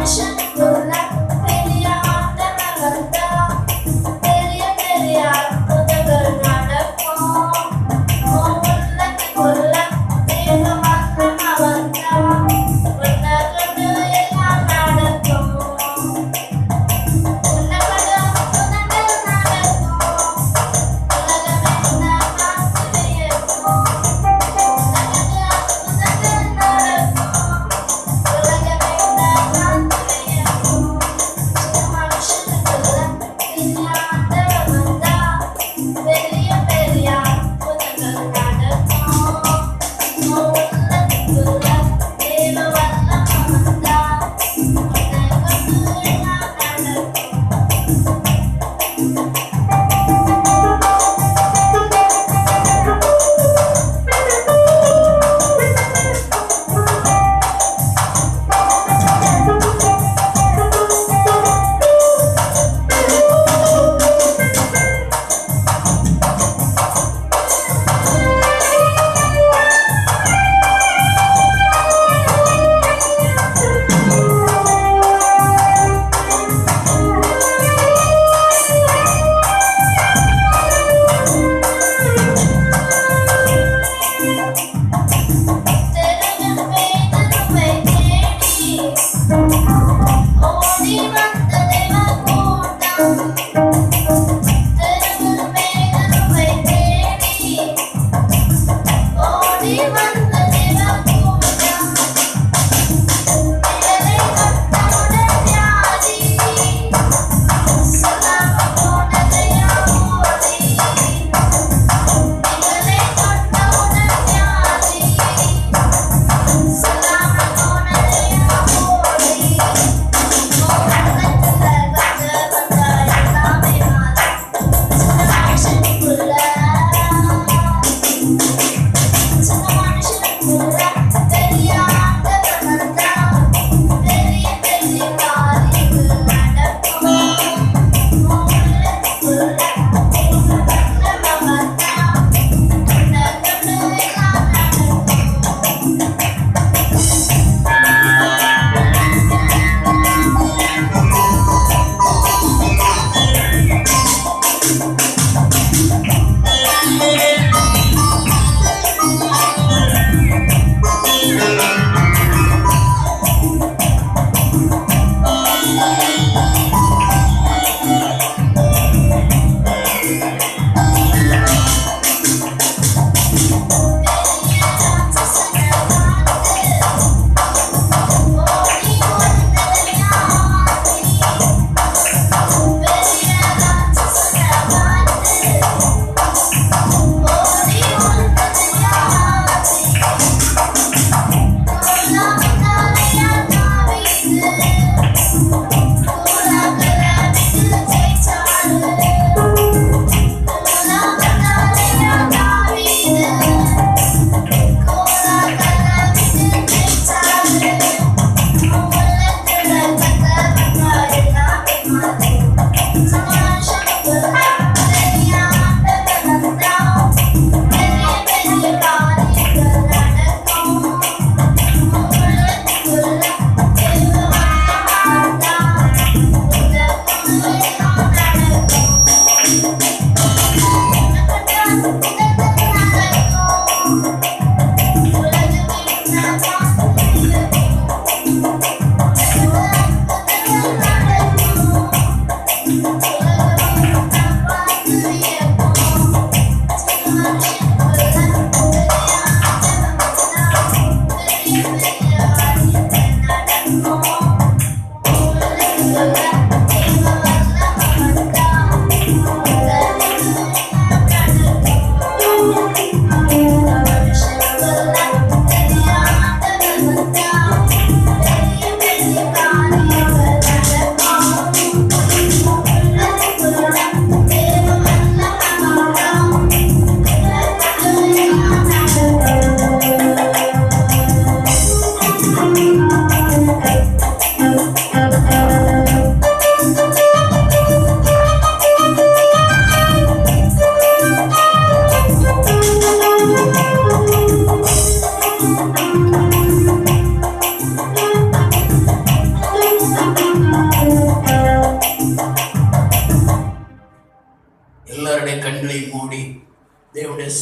மனுஷனுக்குள்ள பெரிய ஆண்டவன் வந்தா பெரிய பெரிய அற்புதங்கள் நடக்கும். உன் உள்ளத்துக்குள்ள தேவ வந்தனா வந்தா உன்னை கொண்டு எல்லாம் நடக்கும். உன்னை கொண்டு அற்புதங்கள் நடக்கும். உலகமே உன்னை பார்த்து வியக்கும். உன்னை கொண்டு அற்புதங்கள் நடக்கும். உலகமே உன்னை பார்த்து வியக்கும்.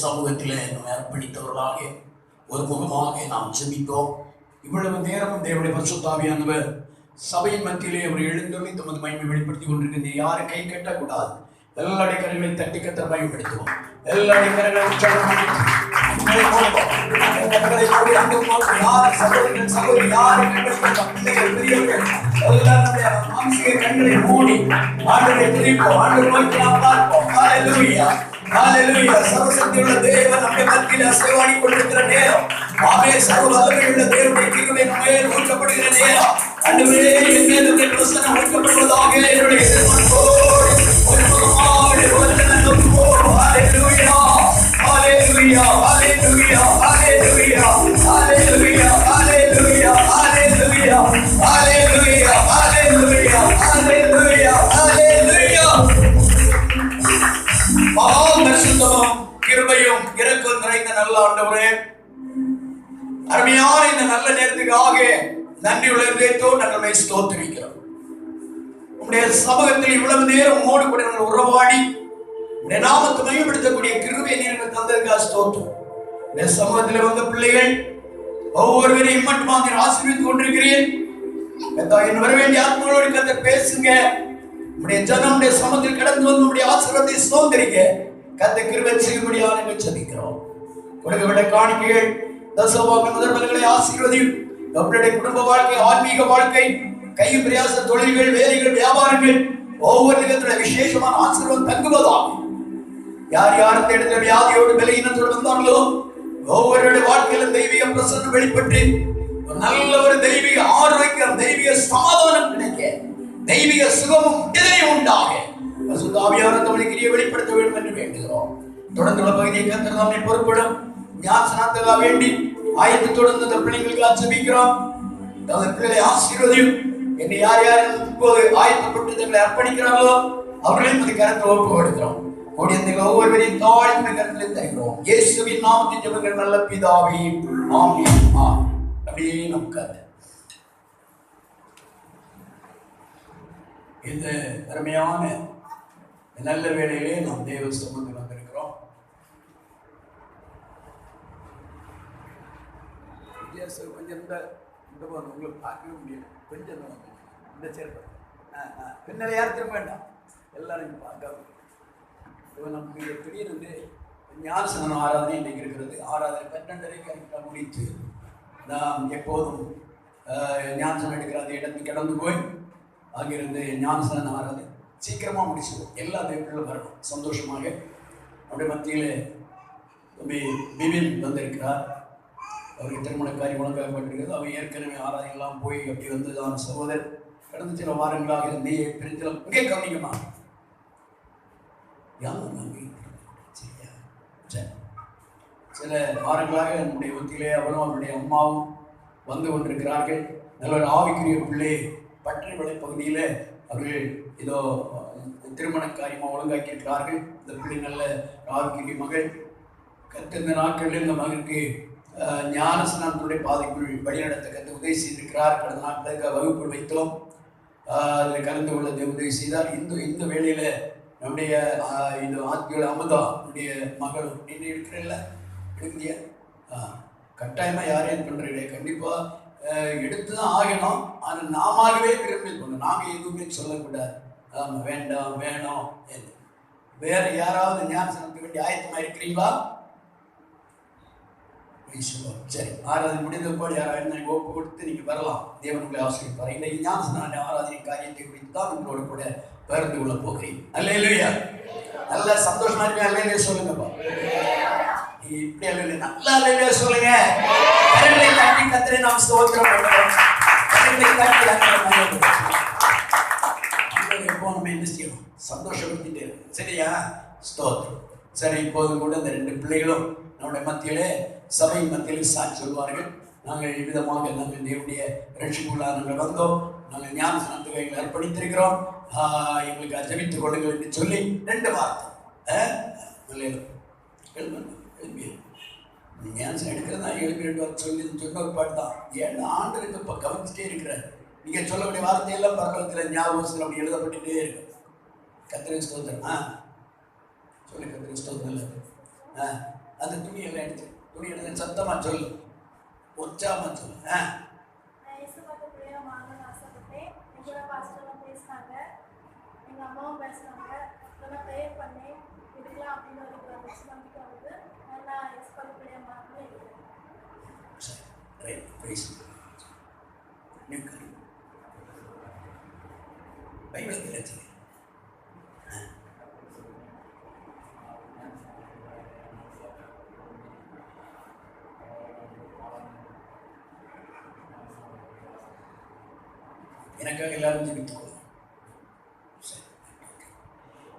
சமூகத்திலே நம்ம அர்ப்பணித்தவர்களாக ஒரு முகமாக நாம் ஜெபித்தோம். இவ்வளவு நேரம் தேவனுடைய பரிசுத்த ஆவியானவர் சபையின் மத்தியிலே அவர் எழுந்தொழி தமது மகிமை வெளிப்படுத்தி கொண்டிருக்கிறது. யாரும் கை கட்டக்கூடாது. எல்லாருடைய கரங்களை தட்டி கத்த பயன்படுத்துவோம். எல்லாருடைய கரங்களை உற்சாகம் பண்ணி கண்களை மூடி ஆண்டவரை துதிப்போம். ஆண்டவரை நோக்கி நாம் பார்ப்போம். ஹல்லேலூயா, ஹல்லேலூயா. சர்வசக்தியுள்ள தேவன் நம்முடைய மத்தியில் அசைவாடி கொண்டிருக்கிற நேரம். ஆமென். சர்வ வல்லமையுள்ள தேவனுடைய கிருபை நம்ம மேல் ஊற்றப்படுகிற நேரம். ஆண்டவரே, என் மேல் உம்முடைய பிரசன்னம் ஊற்றப்படுவதாக. என்னுடைய எதிர்பார்ப்போடு ஒரு முகமாடு ஒருத்தனை நோக்குவோம். ஹல்லேலூயா, ஹல்லேலூயா, ஹல்லேலூயா, ஹல்லேலூயா, ஹல்லேலூயா, ஹல்லேலூயா, ஹல்லேலூயா, ஹல்லேலூயா, ஹல்லேலூயா, ஹல்லேலூயா, ஹல்லேலூயா. பரிசுத்தமும் கிருபையும் இரக்கம் நிறைந்த நல்ல ஆண்டவரே, அருமையான இந்த நல்ல நேரத்துக்காக நன்றி உலகத்தோ நாங்கள் ஸ்தோத்திரிக்கிறோம். உங்களுடைய சமூகத்தில் இவ்வளவு நேரம் உம்மோடு கூட நாங்கள் உறவாடி உடைய நாமத்தை மையப்படுத்தக்கூடிய கிருபையை நீங்கள் தந்ததுக்காக ஸ்தோத்திரம். இந்த சமூகத்தில் வந்த பிள்ளைகள் ஒவ்வொருவரையும் மட்டுமா ஆசீர்வதித்துக் கொண்டிருக்கிறேன். என் வர வேண்டிய ஆத்மாவோடு கத்த பேசுங்க. உடைய ஜனமுடைய சமூகத்தில் கடந்து வந்து உடைய ஆசீர்வாதத்தை சுதந்திரிக்க கத்த கிருபை செய்யும்படியாக நாங்கள் ஜெபிக்கிறோம். கொடுக்கப்பட்ட காணிக்கைகள் தசமபாக முதல்வர்களை ஆசீர்வதியும். நம்மளுடைய குடும்ப வாழ்க்கை, ஆன்மீக வாழ்க்கை, கை பிரயாச தொழில்கள், வேலைகள், வியாபாரங்கள் ஒவ்வொரு விதத்துல விசேஷமான ஆசீர்வாதம் தங்குவதாகும். யார் யார் இந்த இடத்துல வியாதியோடு பலவீனத்தோடு வந்தார்களோ ஒவ்வொருடைய வாழ்க்கையிலும் தெய்வீக பிரசன்னம் வெளிப்பட்டு நல்ல ஒரு தெய்வீக ஆரோக்கியம், தெய்வீக சமாதானம் கிடைக்க, தெய்வீக சுகமும் விடுதலையும் உண்டாக பரிசுத்த ஆவியானவர் நம்முடைய கிரியை வெளிப்படுத்த வேண்டும் என்று வேண்டுகிறோம். தொடர்ந்துள்ள பகுதியை கர்த்தர் நம்மை பொறுப்பிடும் ஞானஸ்நானத்துக்காக வேண்டி ஆயத்தத்தோடு இந்த பிள்ளைகளுக்காக ஜெபிக்கிறோம். பிள்ளைகளை ஆசீர்வதியும். என்னை யார் யார் இப்போது ஆயத்தப்பட்டு தங்களை அர்ப்பணிக்கிறார்களோ அவர்களையும் இந்த கருத்தை ஒப்பு கொடுக்கிறோம். ஒவ்வொருவரையும் தாழ்ந்த கருத்தில் தருகிறோம். இயேசுவின் நாமத்தில் ஜெபங்கள் நல்ல பிதாவே, ஆமென். அப்படியே நமக்கு இந்த அருமையான நல்ல வேளையிலே நாம் தேவ சமூகத்தில் வந்திருக்கிறோம். கொஞ்சம் இந்த உங்களுக்கு பார்க்கவே முடியல. கொஞ்சம் இந்த சேர்ப்பு பின்னரை யார் திரும்ப வேண்டாம். எல்லாரும் பார்க்க நமக்கு திடீர்னு ஞானஸ்நான ஆராதனை இன்றைக்கு இருக்கிறது. ஆராதனை 12:30 முடித்து நாம் எப்போதும் ஞானஸ்நானம் எடுக்கிற அந்த இடத்துக்கு கடந்து போய் அங்கிருந்து ஞானஸ்நான ஆராதனை சீக்கிரமாக முடிச்சுவோம். எல்லா தேவர்களும் வரணும் சந்தோஷமாக. அப்படி மத்தியில் தம்பி பிபின் வந்திருக்கிறார். அவருக்கு திருமண காரியம் ஒழுங்காகப்பட்டிருக்கிறது. அவர் ஏற்கனவே ஆராதனைலாம் போய் அப்படி வந்து தான் சகோதரர் கடந்த சில வாரங்களாக நீ பிரித்தல் இங்கே கவனிக்கமா சில வாரங்களாக நம்முடைய ஒத்தியிலே அவரும் அவருடைய அம்மாவும் வந்து கொண்டிருக்கிறார்கள். நல்ல ஒரு ஆவிக்குரிய பிள்ளை பற்றி விளை பகுதியில் அவர்கள் ஏதோ திருமண காரியமாக ஒழுங்காக்கியிருக்கிறார்கள். இந்த பிள்ளை நல்ல ஆவிக்குரிய மகள். கத்திருந்த நாட்களில் இந்த மகனுக்கு ஞானஸ்நானத்துடைய பாதைக்குள் வழிநடத்த கற்று உதவி செய்திருக்கிறார். கடந்த நாட்களுக்கு வகுப்பு வைத்தோம். அதில் கலந்து கொள்ள உதவி செய்தார். இந்த வேளையில் நம்முடைய இது ஆத்தியோட அமுதா நம்முடைய மகள் இன்னும் இருக்கிறல்ல எழுதிய கட்டாயமாக யாரையும் பண்ணுறீங்க. கண்டிப்பாக எடுத்து தான் ஆகணும். ஆனால் நாமவே விரும்பி பண்ணணும். நாங்கள் எதுவுமே சொல்லக்கூடாது. ஆமாம் வேண்டாம் வேணும். வேறு யாராவது ஞானஸ்நானத்துக்கு வேண்டிய ஆயத்தமாக இருக்கிறீங்களா? சரி, ஆராதனை முடிந்த போது யாராவது ஒப்பு கொடுத்து நீங்கள் வரலாம். தேவன் உங்களை ஆசீர்வதிப்பார். இன்னைக்கு ஞானஸ்நான ஆராதனை காரியத்தை குறித்து தான் உங்களோட கூட பகிர்ந்து கொள்ள போகிறேன். அல்லேலூயா. நல்ல சந்தோஷமா இருக்கு. அல்லேலூயா சொல்லுங்கப்பா. இப்படி அல்லேலூயா நல்ல அல்லேலூயா சொல்லுங்க. கரங்களை தட்டி கர்த்தரை நாம் ஸ்தோத்திரம் பண்ணுவோம். கரங்களை தட்டி எப்போ நம்ம என்ன செய்யணும்? சந்தோஷப்படுத்திட்டே இருக்கணும். சரியா? ஸ்தோத்திரம். சரி, இப்போது கூட இந்த 2 பிள்ளைகளும் நம்முடைய மத்தியிலே சபையின் மத்தியில் சாட்சி சொல்வார்கள். நாங்கள் விதமாக நாங்கள் தேவனுடைய ரட்சிப்புள்ளாக நாங்கள் வந்தோம். நாங்கள் ஞானஸ்நானத்துக்கு எங்களை அர்ப்பணித்திருக்கிறோம். எங்களுக்கு ஜெபித்துக் கொள்ளுங்கள் என்று சொல்லி 2 வார்த்தை ஞானஸ்நானம் எடுக்கிறதா 7 வார்த்தை சொல்லி சொன்ன ஒரு பாட்டு தான். ஏன்னா ஆண்டருக்கு இப்போ கவனிச்சுட்டே இருக்கிறார். நீங்கள் சொல்லக்கூடிய வார்த்தையெல்லாம் பரலோகத்தில் ஞாபகம் அப்படி எழுதப்பட்டுட்டே இருக்கு. கர்த்தருக்கு ஸ்தோத்திரம். சொல்லி கர்த்தருக்கு ஸ்தோத்திரம் இல்லை. அந்த துணியெல்லாம் எடுத்து துணி எடுத்து சத்தமா சொல்லு, உற்சாகமா சொல்லு. நான் இயேசு பார்த்து பிள்ளையா மாறணும்னு ஆசைப்பட்டேன். என் கூட பாஸ்டர்லாம் பேசினாங்க, எங்கள் அம்மாவும் பேசினாங்க. நான் ப்ரேயர் பண்ணேன், இருக்கலாம் அப்படின்னு ஒரு நம்பிக்கை வருது. நான் இயேசு பார்த்து பிள்ளையா மாறணும்னு இருக்கிறேன். ரைட், பிரைஸ் பைபிளை தெரிஞ்சு எனக்காக எல்லாரும் ஜெபித்துக்கொள்ளும்.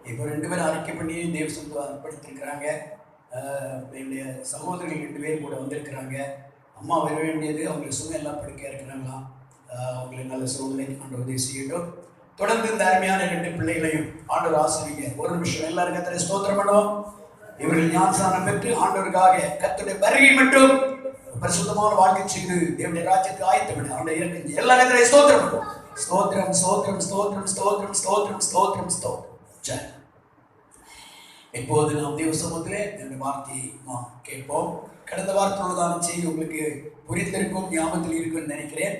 இப்போ 2 பேரும் அறிக்கை பண்ணி தேவ சொந்தம் அர்ப்பணித்திருக்கிறாங்க. என்னுடைய சகோதரிகள் 2 பேர் கூட வந்திருக்கிறாங்க. அம்மா வர வேண்டியது, அவங்களுக்கு சும்மா எல்லாம் படுக்கையாக இருக்கிறாங்களாம். அவங்களுக்கு நல்ல சூழ்நிலை ஆண்டவர் உதவி செய்யட்டும். தொடர்ந்து இந்த அருமையான 2 பிள்ளைகளையும் ஆண்டவர் ஆசிரியங்க. ஒரு நிமிஷம் எல்லாரும் கர்த்தரை ஸ்தோத்திரம் பண்ணுவோம். இவர்கள் ஞானஸ்நானம் பெற்று ஆண்டவருக்காக கர்த்தருடைய வருகை மட்டும் பரிசுத்தமான வாழ்க்கை செய்து தேவனுடைய ராஜ்யத்துக்கு ஆயத்தப்படும். அவருடைய இறங்கு எல்லா கர்த்தரை ஸ்தோத்திரம் பண்ணுவோம். ஸ்தோத்திரம் ஸ்தோத்திரம் ஸ்தோத்திரம் ஸ்தோத்திரம் ஸ்தோத்திரம் ஸ்தோத்திரம் ஸ்தோத்திரம். இப்போது நாம் தேவ சமூகத்திலே இந்த வார்த்தையை நாம் கேட்போம். கடந்த வாரத்தோடுதான செய்தி உங்களுக்கு புரிந்திருக்கும், ஞாபகத்தில் இருக்குன்னு நினைக்கிறேன்.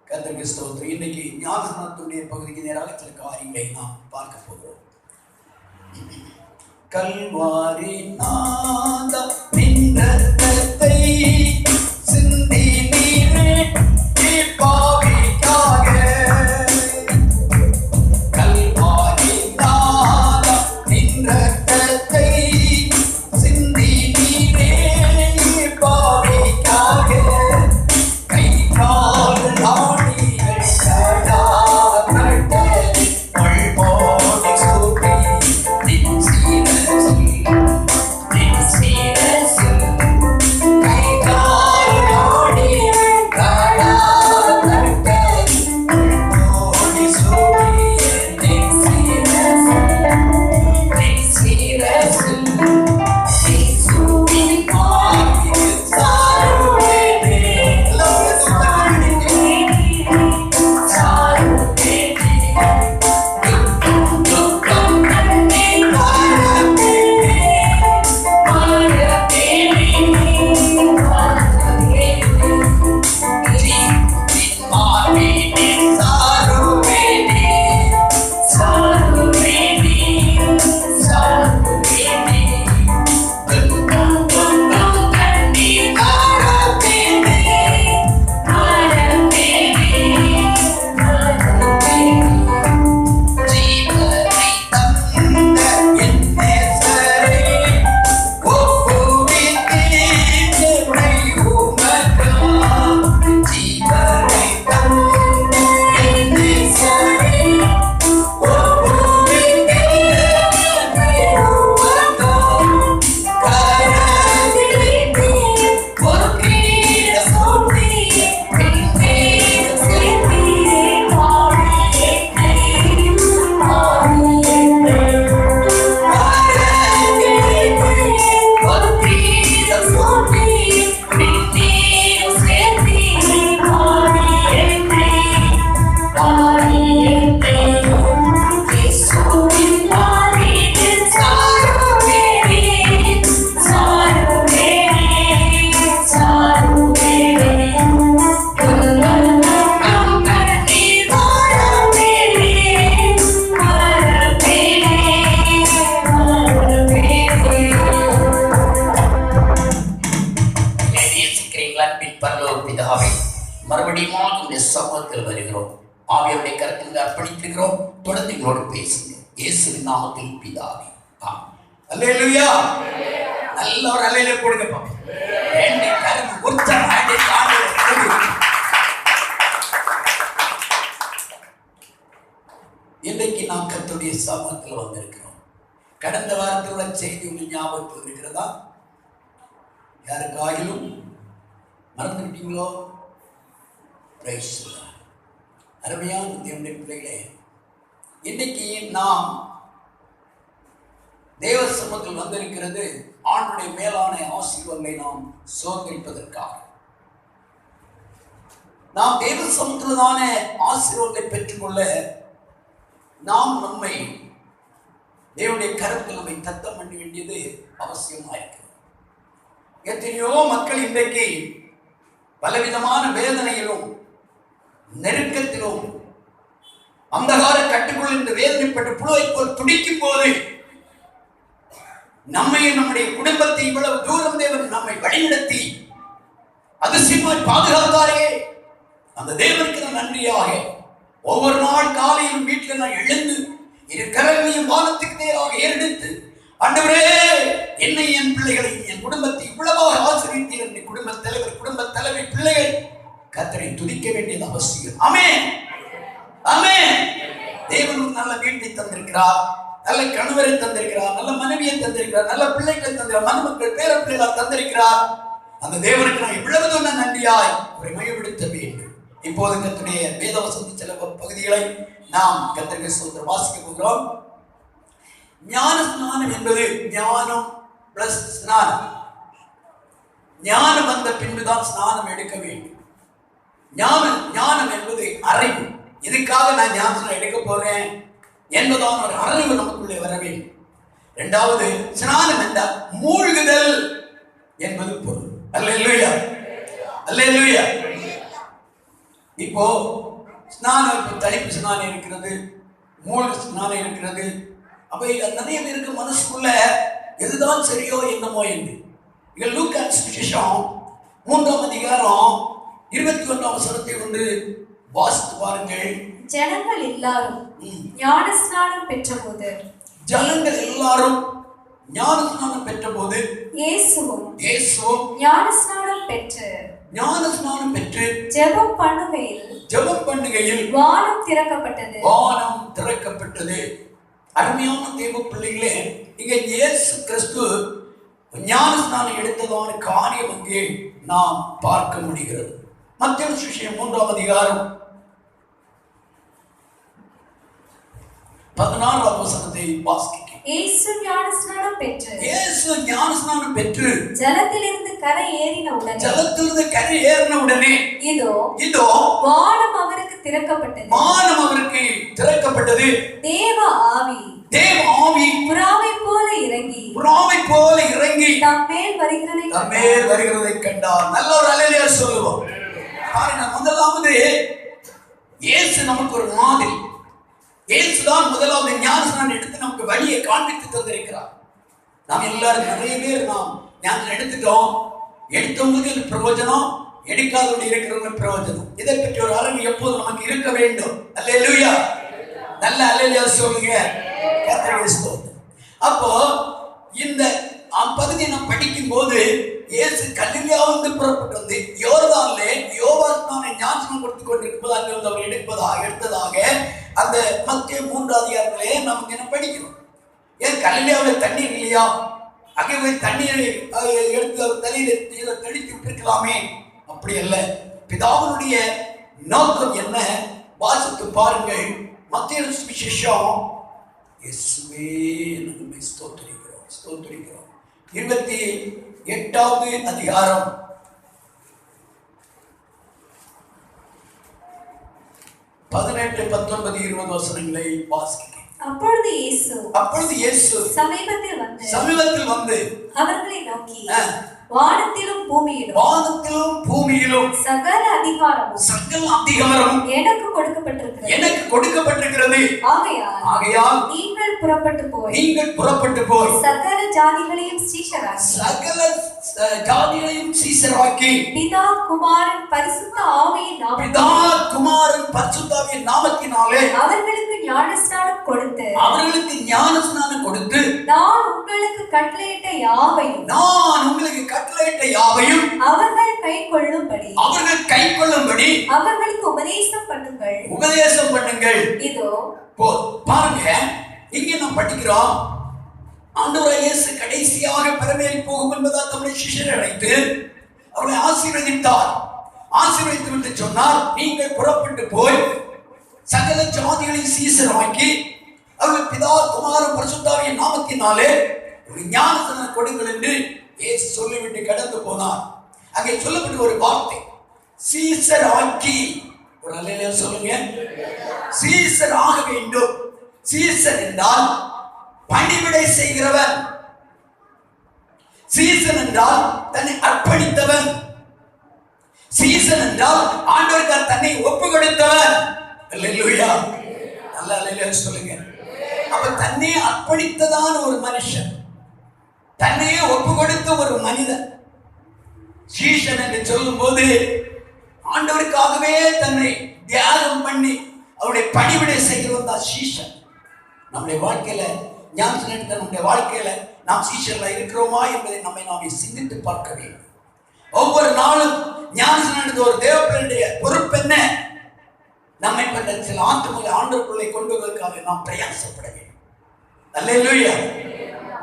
கர்த்தருக்கு ஸ்தோத்திரம். இன்னைக்கு ஞானஸ்நானத்துடைய பகுதிக்கு நேராக சில காரியங்களை நாம் பார்க்க போகிறோம். கல்வாரி நாத நின்றத்தை சிந்தி நீரே பாவிக்காக. கல்வாரி நாத நின்றத்தை சிந்தி நீரே பாவிக்காக. கை கால் ஆடிகள் கடாகட்டளி பள்போடி சூட்டி நின் சீரசில் கை கால் ஆடிகள் கடாகட்டளி பள்போடி சூட்டி நின் சீரசில் மறுபடியும் உங்களுடைய சமூகத்தில் வருகிறோம். ஆவியருடைய கருத்தில் அர்ப்பணிக்கிறோம். தொடர்ந்து எங்களோடு பேசுங்க. இயேசுவின் நாமத்தில் பிதாவே, ஆமென். அல்லேலூயா. நல்ல ஒரு அல்லேலூயா போடுங்க பாப்பா. ரெண்டு கரம் உற்சாகமாய் ஆண்டவரை இன்னைக்கு நாம் கர்த்தருடைய சமூகத்தில் வந்திருக்கிறோம். கடந்த வாரத்தோட செய்தி உங்களுக்கு ஞாபகத்தில் இருக்கிறதா? யாருக்காயிலும் மறந்துவிட்டீங்களோ? அருமையான தேவனுடைய பிள்ளைகளே, இன்னைக்கு நாம் தேவ சமூகத்தில் வந்திருக்கிறது ஆண்டுடைய மேலான ஆசீர்வாதங்களை நாம் சுதந்திரிப்பதற்காக. நாம் தேவ சமூகத்திலான ஆசீர்வாதத்தை பெற்றுக்கொள்ள நாம் நம்மை தேவனுடைய கருத்தில் நம்மை தத்தம் பண்ண வேண்டியது அவசியமாக இருக்கிறது. எத்தனையோ மக்கள் இன்றைக்கு பலவிதமான வேதனையிலும் நெருக்கத்திலும் அந்தகார கட்டுக்குள் இந்த வேதனைப்பட்டு புழுவை போல் துடிக்கும் போது நம்மையும் நம்முடைய குடும்பத்தை இவ்வளவு தூரம் தேவன் நம்மை வழிநடத்தி அதிசயமாய் பாதுகாத்தாரே, அந்த தேவனுக்கு நான் நன்றியாக ஒவ்வொரு நாள் காலையிலும் வீட்டில் நான் எழுந்து இரு கரங்களையும் வானத்துக்கு நேராக ஏறெடுத்து, ஆண்டவரே என்னை என் பிள்ளைகளை என் குடும்பத்தை இவ்வளவாக ஆசீர்வதித்தீர் என்று குடும்ப தலைவி பிள்ளைகள் கர்த்தரை துதிக்க வேண்டியது அவசியம். ஆமென், ஆமென். தேவன் நல்ல வீட்டை தந்திருக்கிறார், நல்ல கணவரை தந்திருக்கிறார், நல்ல மனைவியை தந்திருக்கிறார், நல்ல பிள்ளைகளை தந்திருக்கிறார், மருமக்கள் பேர பிள்ளைகளை தந்திருக்கிறார். அந்த தேவனுக்கு நான் இவ்வளவு தூரம் நன்றியாய் அவரை மையப்படுத்த வேண்டும். இப்போது கர்த்தருடைய வேதவசனத்தின் சில பகுதிகளை நாம் கர்த்தருக்கு ஸ்தோத்திரம் வாசிக்க போகிறோம். ஞான ஸ்நானம் என்பது ஞானம் பிளஸ் ஸ்நானம். ஞானம் வந்த பின்புதான் ஸ்நானம் எடுக்க வேண்டும். ஞானம் என்பது அறிவு. இதுக்காக நான் ஞானத்தை எடுக்க போறேன் என்பதான ஒரு அறிவு நமக்குள்ளே வர வேண்டும். இரண்டாவது, ஸ்நானம் என்றால் மூழ்குதல் என்பது பொருள். அல்லேலூயா, அல்லேலூயா. இப்போ ஸ்நானம், தனிப்பு ஸ்நானம் இருக்கிறது, மூழ்கு ஸ்நானம் இருக்கிறது. அப்ப நிறைய பேருக்கு மனசுக்குள்ள எதுதான் சரியோ என்னமோ என்று. லூக்கா சுவிசேஷம் 3ஆம் அதிகாரம் 21ஆம் வசனத்தை ஒன்று வாசித்து பாருங்கள். ஜனங்கள் எல்லாரும் ஞானஸ்நானம் பெற்றபோது இயேசுவும் ஞானஸ்நானம் பெற்று ஜெபம் பண்ணுகையில் வானம் திறக்கப்பட்டது. அருமையான தேவ பிள்ளைகளே, இங்க இயேசு கிறிஸ்து ஞானஸ்நானம் எடுத்ததான காரியம் அங்கே நாம் பார்க்க முடிகிறது. மத்தேயு சுவிசேஷம் 3ஆம் அதிகாரம் 16ஆம் வசனத்தை வாசிக்கிறேன். இயேசு ஞானஸ்நானம் பெற்று ஜலத்திலிருந்து கரை ஏறின உடனே இதோ வானம் அவருக்கு திறக்கப்பட்டது. தேவ ஆவி புறாவை போல இறங்கி தம் மேல் வருகிறதை கண்டார். நல்ல ஒரு அல்லேலூயா சொல்லுவோம். பாருங்க, முதலாவது இயேசு நமக்கு ஒரு மாதிரி. இயேசுதான் முதலாவது ஞானஸ்நானம் எடுத்து நமக்கு வழியை காண்பித்து தந்திருக்கிறார். நாம் எல்லாரும் நிறைய பேர் நாம் ஞானம் எடுத்துட்டோம். எடுத்தவங்களுக்கு பிரயோஜனம், எடுக்காதவங்க இருக்கிறவங்க பிரயோஜனம். இதை பற்றி ஒரு அறிவு எப்போது நமக்கு இருக்க வேண்டும். அல்லேலூயா, நல்ல அல்லேலூயா சொல்லுங்க. கர்த்தருக்கு ஸ்தோத்திரம். அப்போ இந்த பகுதியை நாம் படிக்கும் போது இயேசு கலிலேயாவிலிருந்து புறப்பட்டு வந்து யோர்தானிலே யோவான் ஞானஸ்நானம் கொடுத்துக் கொண்டிருக்கும் போது அங்கே வந்து அவர் எடுத்ததாக அந்த மத்தேயு 3ஆம் அதிகாரத்திலே நமக்கு என்ன படிக்கிறோம். ஏன் கலிலேயாவில் தண்ணீர் இல்லையா? அங்கே போய் தண்ணீரை எடுத்து அவர் தலையில தெளித்து விட்டிருக்கலாமே. அப்படி அல்ல. பிதாவினுடைய நோக்கம் என்ன? வாசித்து பாருங்கள். மத்தேயு சுவிசேஷம் இயேசுவே நம்மை ஸ்தோத்திரிக்கிறோம் 28ஆவது அதிகாரம் 18, 19, 20 வசனங்களை வாசிக்கிறேன். அப்பொழுது இயேசு சமீபத்தில் வந்து அவர்களை நோக்கி, வானத்திலும் பூமியிலும் சகல அதிகாரமும் எனக்கு கொடுக்கப்பட்டிருக்கிறது. ஆகையால் நீங்கள் புறப்பட்டு போய் சகல ஜாதிகளையும் சீஷராக்கி பிதா குமாரன் பரிசுத்த ஆவியின் நாமத்தினாலே அவர்களுக்கு ஞானஸ்நானம் கொடுத்து நான் உங்களுக்கு கட்டளையிட்ட யாவையும் அவர்கள் கைக்கொள்ளும்படி அவர்களுக்கு உபதேசம் பண்ணுங்கள். இதோ பாருங்க, இங்கே நாம் படிக்கிறோம். ஆண்டவராகிய இயேசு கடைசியாக பரமேறி போகும் என்பதால் தம்முடைய சிஷ்யரை அழைத்து அவர்களை ஆசீர்வதித்தார். ஆசீர்வதித்து விட்டு சொன்னார், நீங்கள் புறப்பட்டு போய் சகல ஜாதிகளையும் சீஷராக்கி அவர்கள் பிதா குமாரன் பரிசுத்த ஆவியின் நாமத்தினாலே ஒரு ஞானஸ்நானம் கொடுங்கள் என்று இயேசு சொல்லிவிட்டு கடந்து போனார். அங்கே சொல்லப்பட்ட ஒரு வார்த்தை, சீஷராக்கி. ஒரு அல்லேலூயா சொல்லுங்க. சீஷர் ஆக வேண்டும். சீஷர் என்றால் பணிவிடை செய்கிறவன். சீசன் என்றால் தன்னை அர்ப்பணித்தவன். சீசன் என்றால் ஆண்டவருக்கு தன்னை ஒப்பு கொடுத்தவன். அல்லேலூயா. நல்ல அல்லேலூயா சொல்லுங்க. அப்ப தன்னை அர்ப்பணித்ததான ஒரு மனுஷன், தன்னையே ஒப்பு கொடுத்த ஒரு மனிதன் சீஷன் என்று சொல்லும் போது ஆண்டவருக்காகவே தன்னை தியாகம் பண்ணி அவருடைய பணிவிடை செய்கிறவன் தான் சீஷன். நம்முடைய வாழ்க்கையில ஞானஸ்நானம் எடுத்த நம்முடைய வாழ்க்கையில நாம் சீஷர்களா இருக்கிறோமா என்பதை நாம் சிந்தித்து பார்க்க வேண்டும். ஒவ்வொரு நாளும் ஞானஸ்நானம் எடுத்த ஒரு தேவப்பிள்ளையுடைய பொறுப்பு என்ன? நம்மை பட்ட சில ஆத்துமலை ஆண்டவருக்குள்ளே கொண்டு வருவதற்காக நாம் பிரயாசப்பட வேண்டும். அல்லேலூயா,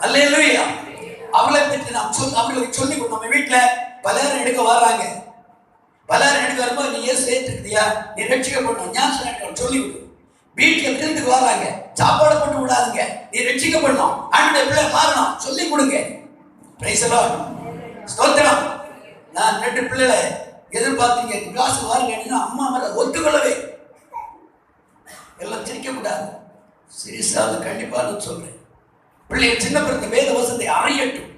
அல்லேலூயா. அவளை பற்றி அவர்களுக்கு சொல்லி நம்ம வீட்டுல பலரும் எடுக்க வர்றாங்க. பலரும் எடுக்க வரும்போது நீ ஏன் சேர்த்துக்கிட்டியா, நீ ரட்சிக்கப்படணும், ஞானஸ்நானம் சொல்லி விடு. வீட்டுல விருந்துக்கு வர்றாங்க, சாப்பாடு போட்டு விடாதுங்க, நீ ரட்சிக்கப்படணும், ஆண்டவருடைய பிள்ளை மாறணும், சொல்லி கொடுங்க. பிரைஸ் தி லார்ட், ஸ்தோத்திரம். நான் 2 பிள்ளைகளை எதிர்பார்த்தீங்க கிளாஸ் வாருங்க, அம்மா மேல ஒத்துக்கொள்ளவே எல்லாம் சிரிக்க கூடாது. சீரியஸா அது கண்டிப்பா சொல்றேன். பிள்ளைகள் சின்ன பிறந்த வேத வசனத்தை அறியட்டும்.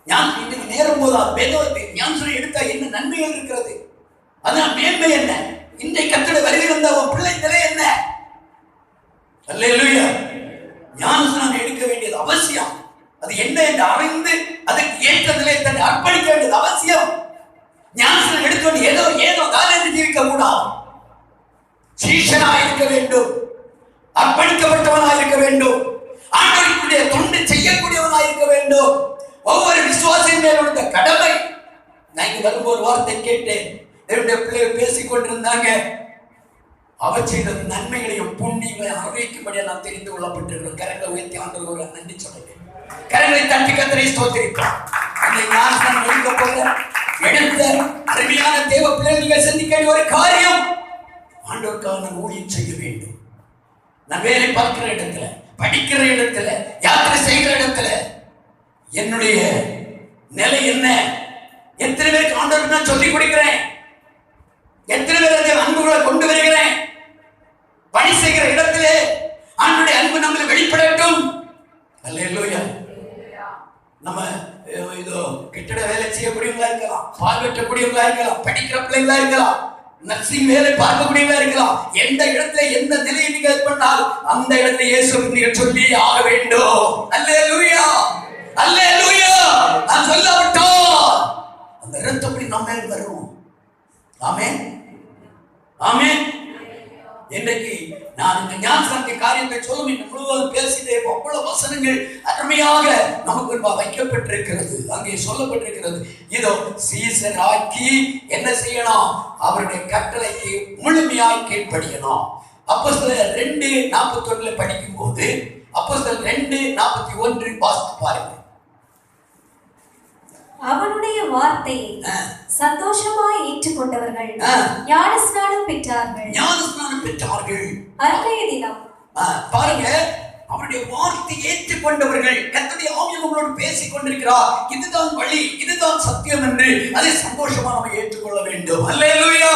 ஞான் இன்னைக்கு நேரம் போதா வேதத்தை ஞானஸ்நானம் எடுத்தா என்ன நன்மைகள் இருக்கிறது, அதான் மேன்மை என்ன, இன்றைய கர்த்தருடைய வருகை வந்த உன் பிள்ளை நிலை என்ன? அல்லேலூயா. ஞானஸ்நானம் எடுக்க வேண்டியது அவசியம். அது என்ன என்று அறிந்து அதற்கு ஏற்ற நிலையை தன்னை அர்ப்பணிக்க வேண்டியது அவசியம். ஞானஸ்நானம் எடுத்தவன் ஏதோ தான் என்று ஜீவிக்க கூடாது. சீஷனாக இருக்க வேண்டும், அர்ப்பணிக்கப்பட்டவனாக இருக்க வேண்டும், ஆண்டவருக்குரிய தொண்டு செய்யக்கூடியவனாக இருக்க வேண்டும். ஒவ்வொரு விசுவாசியின் மேல் உள்ள கடமை. நான் இங்க வரும்போது ஒரு வார்த்தை கேட்டேன். என்னுடைய பிள்ளைகள் பேசிக் கொண்டிருந்தாங்க. அவர் செய்த நன்மைகளையும் புண்ணியங்களையும் அறிவிக்கும்படியா நான் தெரிந்து கொள்ளப்பட்டிருக்கிறோம். கரங்களை உயர்த்தி ஆண்டவர் ஒரு நன்றி சொல்லுங்க. கரங்களை தட்டி கர்த்தரை ஸ்தோத்திரிக்கிறோம். அந்த ஞானஸ்நானம் எடுக்க போக எடுத்த அருமையான தேவ பிள்ளைகள் நீங்கள் சிந்திக்க வேண்டிய ஒரு காரியம், ஆண்டவருக்காக நான் ஊழியம் செய்ய வேண்டும். நான் வேலை பார்க்கிற இடத்துல, படிக்கிற இடத்துல, யாத்திரை செய்கிற இடத்துல என்னுடைய நிலை என்ன? எத்தனை பேருக்கு ஆண்டவருக்கு நான் சொல்லிக் கொடுக்கிறேன்? எத்தனை பேர் அன்புகளை கொண்டு வருகிறேன்? பணி செய்கிற இடத்திலே ஆண்டவருடைய அன்பு நம்மளை வெளிப்படட்டும். அல்லேலூயா. நம்ம இதோ கட்டிட வேலை செய்யக்கூடியவங்களா இருக்கலாம், பார்வையற்றக்கூடியவங்களா இருக்கலாம், படிக்கிற பிள்ளைங்களா இருக்கலாம், நர்சிங் வேலை பார்க்கக்கூடியவங்களா இருக்கலாம். எந்த இடத்துல எந்த நிலையை நீங்கள் பண்ணால் அந்த இடத்துல இயேசுவுக்கு நீங்கள் சொல்லி ஆக வேண்டும். அல்லேலூயா, அல்லேலூயா. நான் சொல்லாவிட்டால் அந்த இரத்தப்படி நம்ம மேல் வரும். ஆமென், ஆமென். இன்றைக்கு நான் இந்த ஞானஸ்நானத்தின் காரியத்தை சொல்லும் என்று முழுவதும் பேசினே அவ்வளவு வசனங்கள் அருமையாக நமக்கு வைக்கப்பட்டிருக்கிறது. அங்கே சொல்லப்பட்டிருக்கிறது, இதோ சீசன் ஆக்கி என்ன செய்யணும்? அவருடைய கட்டளைக்கு முழுமையாய் கீழ்ப்படியணும். அப்போஸ்தலர் 2:41 படிக்கும் போது அப்போஸ்தலர் 2:41 வாசித்து பாருங்கள். அவனுடைய வார்த்தையை சந்தோஷமாய் ஏற்றுக்கொண்டவர்கள் ஞானஸ்நானம் பெற்றார்கள். ஞானஸ்நானம் பெற்றார்கள். அன்றைய தினம் பாருங்க, அவருடைய வார்த்தை ஏற்றுக்கொண்டவர்கள், கர்த்தருடைய ஆவி நம்மளோடு பேசிக் கொண்டிருக்கிறார். இதுதான் வழி, இதுதான் சத்தியம் என்று அதை சந்தோஷமா நம்ம ஏற்றுக்கொள்ள வேண்டும். அல்லேலூயா.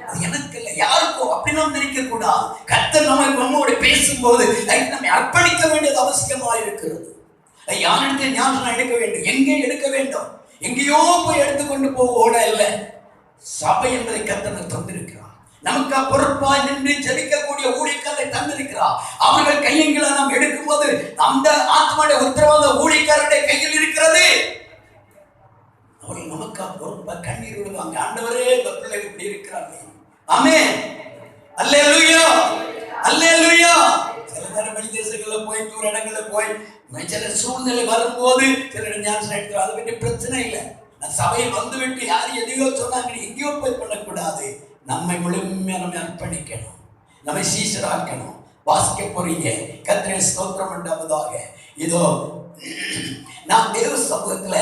அது எனக்கு இல்லை, யாருக்கோ அப்படி நாம் நினைக்க கூடாது. கர்த்தர் நம்மோடு பேசும்போது நம்மை அர்ப்பணிக்க வேண்டியது அவசியமா இருக்கிறது. யாரிடத்தை ஞானஸ்நானம் எடுக்க வேண்டும்? எங்கே எடுக்க வேண்டும்? எங்கேயோ போய் எடுத்துக்கொண்டு போக இல்லை. சபை என்பதை கர்த்தர் தந்திருக்கிறார். நமக்கு பொறுப்பாய் நின்று ஜெபிக்கக்கூடிய ஊழியக்காரரை தந்திருக்கிறார். அவர்கள் கையங்களை நாம் எடுக்கும் போது அந்த ஆத்மாவுடைய உத்தரவாதம் ஊழியக்காரருடைய கையில் இருக்கிறது. அவர்கள் நமக்கு பொறுப்பா கண்ணீர் விடுவாங்க. ஆண்டவரே, இந்த பிள்ளை இப்படி இருக்கிறார்கள். ஆமென், அல்லேலூயா, அல்லேலூயா. சில நேரம் வெளி தேசங்களில் போய் தூர இடங்களில் போய் சில சூழ்நிலை வரும்போது சில ஞானஸ்நானம் எடுக்கிறார். அதை பற்றி பிரச்சனை இல்லை. நான் சபையை வந்துவிட்டு யாரும் எதையோ சொன்னாங்க எங்கேயோ போய் பண்ணக்கூடாது. நம்மை முழுமையா நம்ம அர்ப்பணிக்கணும், நம்மை சீசராக்கணும். வாசிக்க போறீங்க, கர்த்தரே ஸ்தோத்திரம் உண்டாவதாக. இதோ நாம் தேவ சமூகத்துல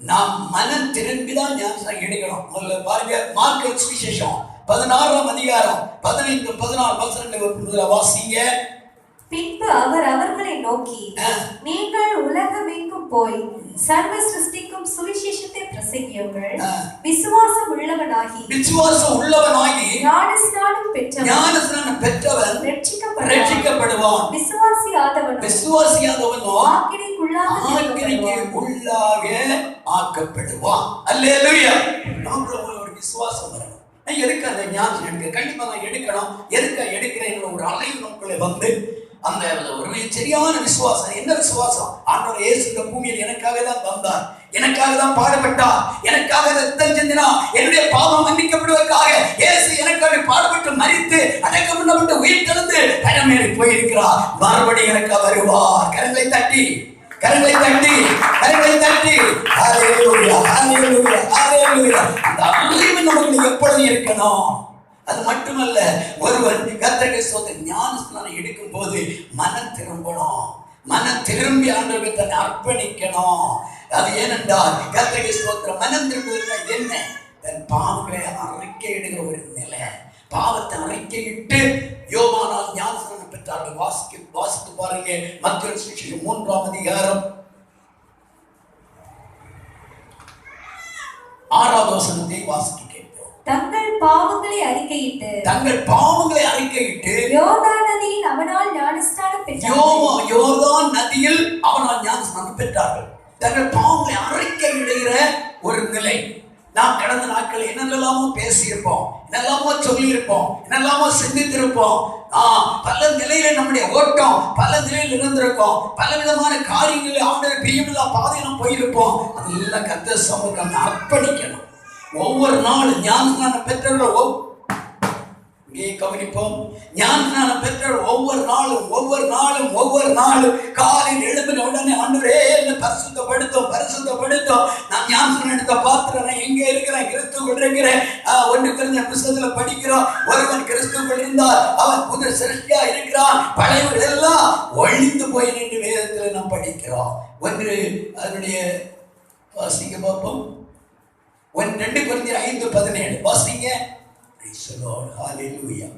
நாம் மனம் திரும்பிதான் ஞானஸ்நானம் எடுக்கணும். முதல்ல பாருங்க, மார்க்கு சுவிசேஷம் 16ஆம் அதிகாரம் 15-16 வசனங்களை வாசிங்க. பின்பு அவர் அவர்களை நோக்கி, நீங்கள் உலகமெங்கும் போய் சர்வ சிருஷ்டிக்கும் சுவிசேஷத்தை பிரசங்கியுங்கள். விசுவாசம் உள்ளவனாகி ஞானஸ்நானம் பெற்றவன் ரட்சிக்கப்படுவான். விசுவாசியாதவனோ ஆக்கினை உள்ளாக ஆக்கப்படுவான். அல்லேலூயா. நமக்குள்ள ஒரு விசுவாசம் வரணும். எதுக்கு அந்த ஞானம் எடுக்க? கண்டிப்பா நான் எடுக்கணும். எதுக்கு எடுக்கிறேன்? ஒரு அலைவு நமக்குள்ள வந்து அந்த ஒரு சரியான விசுவாசம். என்ன விசுவாசம்? ஆண்டவர் இயேசு இந்த பூமியில் எனக்காக தான் வந்தார், எனக்காக தான் பாடுபட்டார், எனக்காக ரத்தம் சிந்தினார், என்னுடைய பாவம் மன்னிக்கப்படுவதற்காக இயேசு எனக்காக பாடுபட்டு மரித்து அடக்கம் பண்ணப்பட்டு உயிர் தெழுந்து பரமேறி போயிருக்கிறார். மறுபடியும் எனக்காக வருவார். கரங்களை தட்டி கரங்களை தட்டி கரங்களை தட்டி ஹல்லேலூயா ஹல்லேலூயா ஹல்லேலூயா. அந்த அறிவு நமக்கு எப்பொழுது இருக்கணும்? அது மட்டுமல்ல, ஒருவன் கர்த்தருக்கு ஸ்தோத்திரம் ஞானஸ்நானம் எடுக்கும் போது மனம் திரும்பணும். மனம் திரும்பி ஆண்டவருக்கு தன்னை அர்ப்பணிக்கணும். அது ஏனென்றால் கர்த்தருக்கு ஸ்தோத்திரம் மனம் திரும்புவதுன்னா என்ன? தன் பாவங்களை அறிக்கையிடுகிற ஒரு நிலை. பாவத்தை அறிக்கையிட்டு யோவானால் ஞானஸ்நானம் பெற்றார்கள். வாசித்து பாருங்க. மத்தேயு சுவிசேஷம் 3ஆம் அதிகாரம் 6வது வசனத்தை வாசிக்க கேட்போம். தங்கள் பாவங்களை அறிக்கையிட்டு யோர்தான் நதியில் அவனால் ஞானஸ்நானம் பெற்றார்கள். தங்கள் பாவங்களை அறிக்கையிடுகிற ஒரு நிலை. நாம் கடந்த நாட்கள் என்னெல்லாமோ பேசியிருப்போம், என்னெல்லாமோ சொல்லியிருப்போம், என்னெல்லாமோ சிந்தித்திருப்போம். பல நிலையில நம்முடைய ஓட்டம், பல நிலையில் இருந்திருக்கோம், பல விதமான காரியங்களில் ஆண்டவர் பிரியமில்லா பாதையிலும் போயிருப்போம். அதெல்லாம் கர்த்தர் சமூகம் அர்ப்பணிக்கணும். ஒவ்வொரு நாளும் ஞானஸ்நானம் பெற்றவர்கள் கவனிப்போம். ஞானஸ்நானம் பெற்றவர்கள் ஒவ்வொரு நாளும் காலையில் எழும்பின உடனே ஆண்டவரே என்னை பரிசுத்தப்படுத்தும். நான் ஞானஸ்நானம் எடுத்த பாத்திரம் எங்கே இருக்கிறேன்? கிறிஸ்துவுக்குள் இருக்கிறேன். 1 கொரிந்தியர் புத்தகத்தில் படிக்கிறோம், ஒருவன் கிறிஸ்துவுக்குள் இருந்தால் அவன் புது சிருஷ்டியா இருக்கிறான், பழையவர்கள் எல்லாம் ஒழிந்து போய் என்று வேதத்தில் நாம் படிக்கிறோம். ஒன்று அதனுடைய வாசிக்க பார்ப்போம். 2 கொரிந்தியர் 5:17 வாசிங்க. Praise the Lord. Hallelujah.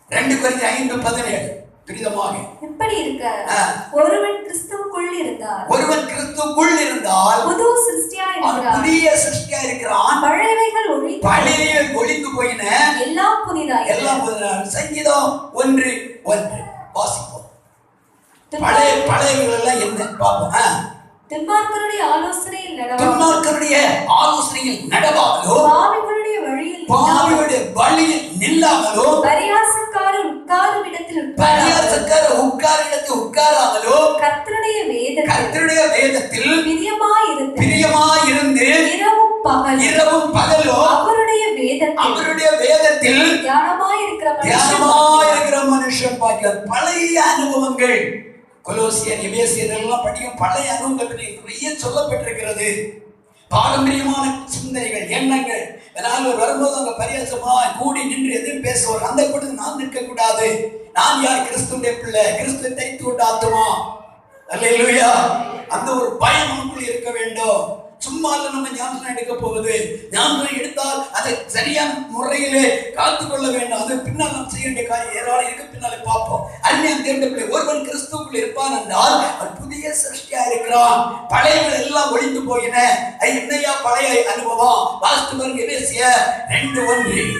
2 கொரிந்தியர் 5:17 துரிதமாக. எப்படி இருக்க? ஒருவன் கிறிஸ்துவுக்குள் இருந்தால் புது சிருஷ்டியா இருக்கிறான். பழையவைகள் ஒழிந்து போயின, எல்லாம் புதிதாய். சங்கீதம் 1:1 வாசிப்போம். பழையவைகள் எல்லாம் என்ன பார்ப்போம். துன்மார்க்கருடைய ஆலோசனையில் நடவாமலோ, பாவிகளுடைய வழியில் நில்லாமலோ, பரியாசக்காரர் உட்காரும் இடத்தில் உட்காராமலோ, கர்த்தருடைய வேதத்தில் பிரியமாயிருந்து இரவும் பகலோ அவருடைய வேதத்தில் தியானமாயிருக்கிற மனுஷன் பார்க்கிறார். பழைய அனுபவங்கள், கொலோசியர் எபேசியர் எல்லாம் படிக்கும் பழைய அனுபவங்கள் பற்றி நிறைய சொல்லப்பட்டிருக்கிறது. பாரம்பரியமான சிந்தனைகள், எண்ணங்கள். வரும்போது அங்க பரியாசமா கூடி நின்று எதுவும் பேசுவார். அந்த கூட்டத்தில் நான் நிற்க கூடாது. நான் யார்? கிறிஸ்துடைய பிள்ளை, கிறிஸ்து தைத்து விட்ட ஆத்துமா. அல்லேலூயா. அந்த ஒரு பயம் நமக்குள் இருக்க வேண்டும். சும்மா நம்ம ஞானஸ்நானம் எடுக்க போகுது. ஞானஸ்நானம் எடுத்தால் அதை சரியான முறையிலே காத்துக்கொள்ள வேண்டும். அது பின்னால் நாம் செய்ய வேண்டிய காரியம் ஏராளம் இருக்கு. பின்னாலே பார்ப்போம். அருமையான தேவனுடைய பிள்ளை, ஒருவன் கிறிஸ்துவுக்குள் இருப்பான் என்றால் அவன் புதிய சிருஷ்டியா இருக்கிறான். பழையவர்கள் எல்லாம் ஒழிந்து போயின. என்னையா பழைய அனுபவம்? வாசித்து பாருங்க. எபேசியர் 2:1.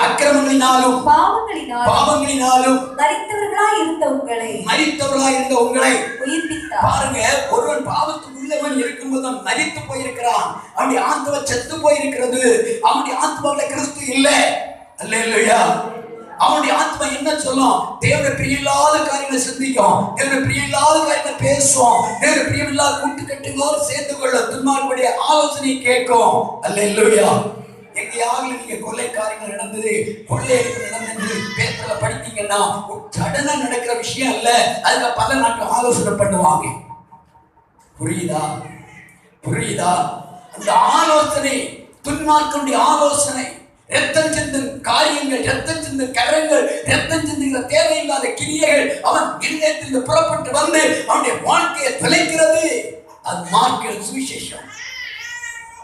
அக்கிரமங்களினாலும் பாவங்களினாலும் மரித்தவர்களாய் இருந்த உங்களை உயிர்ப்பித்தார். பாருங்க, ஒருவன் பாவத்துக்கு உள்ளவன் இருக்கும்போது அவன் மரித்து போயிருக்கிறான். அவனுடைய ஆத்மா செத்து போயிருக்கிறது. அவனுடைய ஆத்மாவில் கிறிஸ்து இல்லை. அல்லேலூயா. அவனுடைய ஆத்மா என்ன சொல்லும்? தேவனுடைய பிரியமில்லாத காரியங்களை சிந்திக்கும், தேவனுடைய பிரியமில்லாத காரியங்களை பேசும், தேவனுடைய பிரியமில்லாத கூட்டுக்கட்டுகளோடு சேர்ந்து கொள்ள துன்மார்க்கருடைய ஆலோசனை கேட்கும். அல்லேலூயா. எங்கேயாவது நீங்க கொள்ளை காரியங்கள் நடந்தது, கொள்ளை நடந்தது பேப்பர்ல படித்தீங்கன்னா சடனா நடக்கிற விஷயம் அல்ல. அதுக்கு பல நாட்கள் ஆலோசனை பண்ணுவாங்க. புரியுதா? அந்த ஆலோசனை, துன்மார்க்கருடைய ஆலோசனை, ரத்தம் சிந்தும் காரியங்கள், ரத்தம் சிந்தும் கரங்கள், ரத்தம் சிந்துகிற தேவையில்லாத கிரியைகள் அவன் இருதயத்தில் புறப்பட்டு வந்து அவனுடைய வாழ்க்கையை தொலைக்கிறது. அது மார்க்கின் சுவிசேஷம்.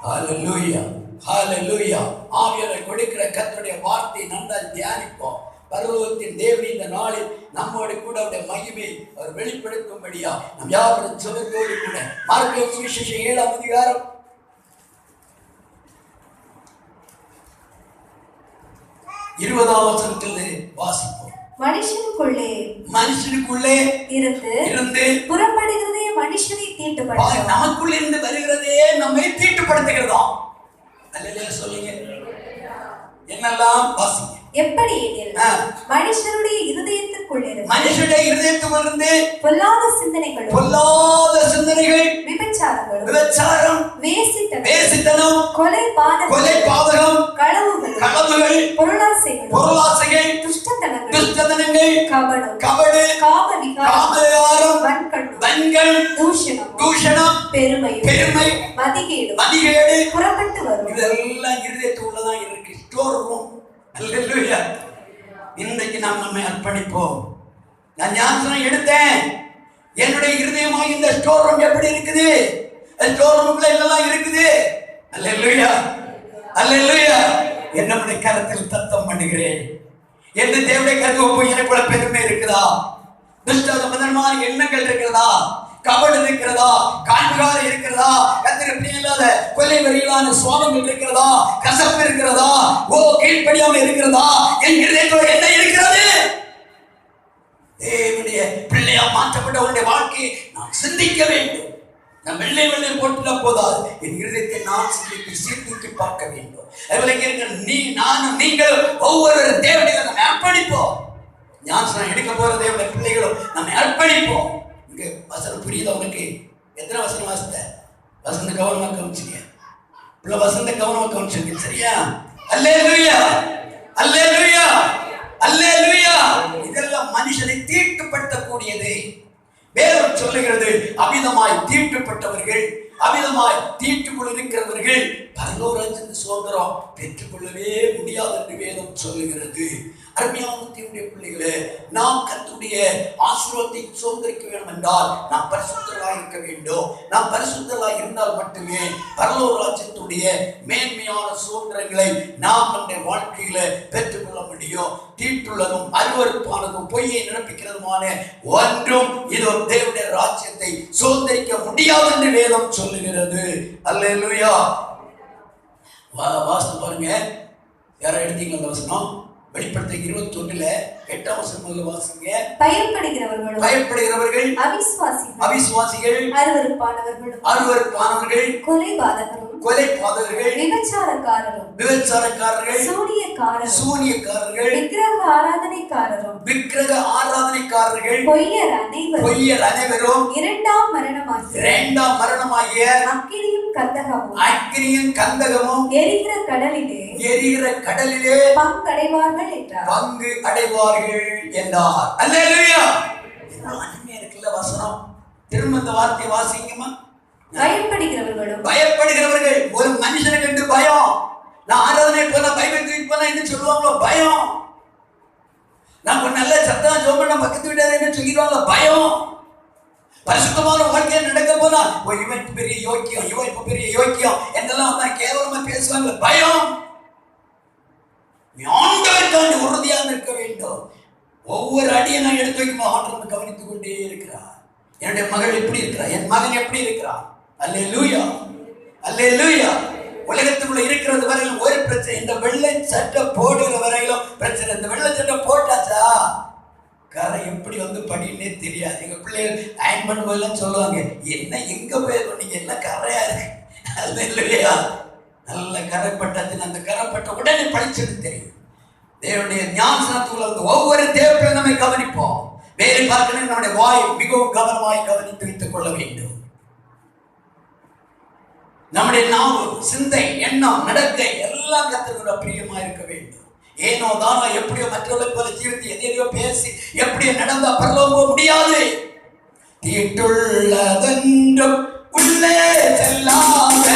ஹல்லேலூயா. ஹல்லேலூயா. ஆவியானவர் கொடுக்கிற கர்த்தருடைய வார்த்தையை நன்றாக தியானிப்போம். பரலோகத்தின் தேவன் இந்த நாளில் நம்மோடு கூட அவருடைய மகிமை அவர் வெளிப்படுத்தும்படியா நம் யாவரும் சொல்லுவோடு கூட மார்க்கின் சுவிசேஷம் 7ஆம் அதிகாரம் 20ஆம் வசனத்தில் வாசிப்போம். மனுஷனுக்குள்ளே இருந்து புறப்படுகிறதே மனுஷனை தீட்டுப்படுத்தும். நமக்குள்ள இருந்து வருகிறதே நம்மை தீட்டுப்படுத்துகிறதா? அல்லேலூயா சொல்லுங்க. என்னெல்லாம் வாசிங்க. எப்படி எனில் மனுஷருடைய இருதயத்துக்குள்ளிருந்து பொல்லாத சிந்தனைகள், விபச்சாரம், வேசித்தனம், கொலை பாதகம், களவுகள், பொருளாசைகள், துஷ்டத்தனங்கள், கபடு, காமவிகாரம், வன்கண், தூஷணம், பெருமை, மதிகேடு புறப்பட்டு வரும். இதெல்லாம் இருதயத்துக்குள்ளதான் இருக்கு. Store room. அல்லேலூயா. இன்றைக்கு நாம் நம்மை அர்ப்பணிப்போம். நான் ஞானஸ்நானம் எடுத்தேன். என்னுடைய இருதயமாக இந்த ஸ்டோர் ரூம் எப்படி இருக்குது? ஸ்டோர் ரூம்ல எல்லாம் இருக்குது. அல்லேலூயா, அல்லேலூயா. என்னுடைய கரத்தில் தத்தம் பண்ணுகிறேன். எந்த தேவனுடைய கருத்து போய் எனக்குள்ள பெருமை இருக்குதா? துஷ்டமான எண்ணங்கள் இருக்கிறதா? கபடு இருக்கிறதா? காண்பிகாரம் இருக்கிறதா? கத்திற்கு இல்லாத கொலை வெறியிலான சுவாபங்கள் இருக்கிறதா? கசப்பு இருக்கிறதா? கீழ்ப்படியாம இருக்கிறதா? என் இருதயத்தில் என்ன இருக்கிறது? தேவனுடைய பிள்ளையா மாற்றப்பட்டவருடைய வாழ்க்கையை நான் சிந்திக்க வேண்டும். நான் வெள்ளை போட்டுள்ள போதாது, என் இருதயத்தை நான் சீர்தூக்கி பார்க்க வேண்டும். நீங்கள் ஒவ்வொரு தேவனுடைய நம்ம அர்ப்பணிப்போம். ஞானஸ்நானம் எடுக்க போற தேவனுடைய பிள்ளைகளும் நம்ம அர்ப்பணிப்போம். இங்க வசனம் புரியுதா உனக்கு? எத்தனை வசனம் வாசித்த? வசந்த கவனமா கவனிச்சுங்க. வசந்த கவனமா கவனிச்சுங்க. சரியா? அல்லேலூயா, அல்லேலூயா, அல்லேலூயா. இதெல்லாம் மனுஷனை தீட்டுப்படுத்தக்கூடியது. வேதம் சொல்லுகிறது, அமிதமாய் தீட்டுப்பட்டவர்கள், அமிதமாய் தீட்டுக்குள் இருக்கிறவர்கள் பரலோகராஜ்யத்தின் சுதந்திரம் பெற்றுக்கொள்ளவே முடியாது என்று வேதம் சொல்லுகிறது. அருமையான தேவனுடைய பிள்ளைகளே, நாம் கர்த்தருடைய ஆசீர்வாதத்தை சுதந்திரிக்க வேண்டும் என்றால் நாம் பரிசுத்தராக இருக்க வேண்டும். நாம் பரிசுத்தராக இருந்தால் மட்டுமே பரலோகராஜ்யத்துடைய மேன்மையான சுதந்திரங்களை நாம் நம்முடைய வாழ்க்கையில பெற்றுக்கொள்ள முடியும். தீட்டுள்ளதும் அருவருப்பானதும் பொய்யை நிரப்பிக்கிறதுமான ஒன்றும் இதோ தேவனுடைய ராஜ்யத்தை சுதந்திரிக்க முடியாது என்று வேதம் சொல்லுகிறது. அல்லேலூயா. வாசித்து பாருங்க. யாரா எடுத்தீங்க அந்த வசனம்? வெளிப்படுத்த 21 வசனம் வாசிங்க. பயப்படுகிறவர்கள், அவிசுவாசிகள், அருவருப்பானவர்கள், கொலைபாதகர்கள், விபச்சாரக்காரர்கள், சூனியக்காரர்கள், விக்கிரக ஆராதனைக்காரர்கள், பொய்யர் அனைவரும் இரண்டாம் மரணமாகிய அக்கினியும் கந்தகமும் எரிகிற கடலிலே பங்கு அடைவார்கள் என்றார். அல்லேலூயா. அருமையா இருக்குல்ல வசனம். திரும்ப இந்த வார்த்தை வாசிங்கம்மா. பயப்படுகிறவர்கள். ஒரு மனுஷனை கண்டு பயம். நான் ஆராதனை போனா பைபிள் தூக்கி போனா என்ன சொல்லுவாங்களோ பயம். நான் ஒரு நல்ல சத்தம் ஜெபம் பண்ண பக்கத்து வீட்டார் என்ன சொல்லிடுவாங்க பயம். பரிசுத்தமான வாழ்க்கையை நடக்க போனா இவன் பெரிய யோக்கியம், இவன் இப்ப பெரிய யோக்கியம் என்னெல்லாம் கேவலமா பேசுவாங்க பயம். ஆண்டவருக்காண்டி உறுதியாக இருக்க வேண்டும். ஒவ்வொரு அடியை நான் எடுத்து வைக்கும் ஆண்டவர் கவனித்துக் கொண்டே இருக்கிறார். என்னுடைய மகள் எப்படி இருக்கிறார்? என் மகன் எப்படி இருக்கிறார்? அல்லேலூயா, அல்லேலூயா. உலகத்துக்குள்ள இருக்கிறது வரையிலும் ஒரு பிரச்சனை. இந்த வெள்ளை சட்டை போடுகிற வரையிலும் பிரச்சனை. இந்த வெள்ளை சட்டை போட்டாச்சா கரை எப்படி வந்து படின்னே தெரியாது. எங்க பிள்ளைகள் அயன் பண்ணும்போதெல்லாம் சொல்லுவாங்க, என்ன எங்க போய் நீங்க எல்லாம் கரையா இருக்கு. அல்லேலூயா. நல்ல கரைப்பட்டது. அந்த கரைப்பட்ட உடனே படிச்சது தெரியும். தேவனுடைய ஞானஸ்நானத்துக்குள்ள வந்து ஒவ்வொரு தேவப்பிள்ளையும் நம்மை கவனிப்போம். வேலை பார்க்கணும். நம்முடைய வாய் மிகவும் கவனமாய் கவனித்து வைத்துக் கொள்ள வேண்டும். நம்முடைய நாவு, சிந்தை, எண்ணம், நடக்கை எல்லாம் கர்த்தருடைய பிரியமா இருக்க வேண்டும். ஏனோ தானோ எப்படியோ மற்றவர்களை போல ஜீவித்து எதையோ பேசி எப்படியோ நடந்தா பரலோகம் முடியாது. தீட்டுள்ளதென்றும் உள்ளே செல்லாத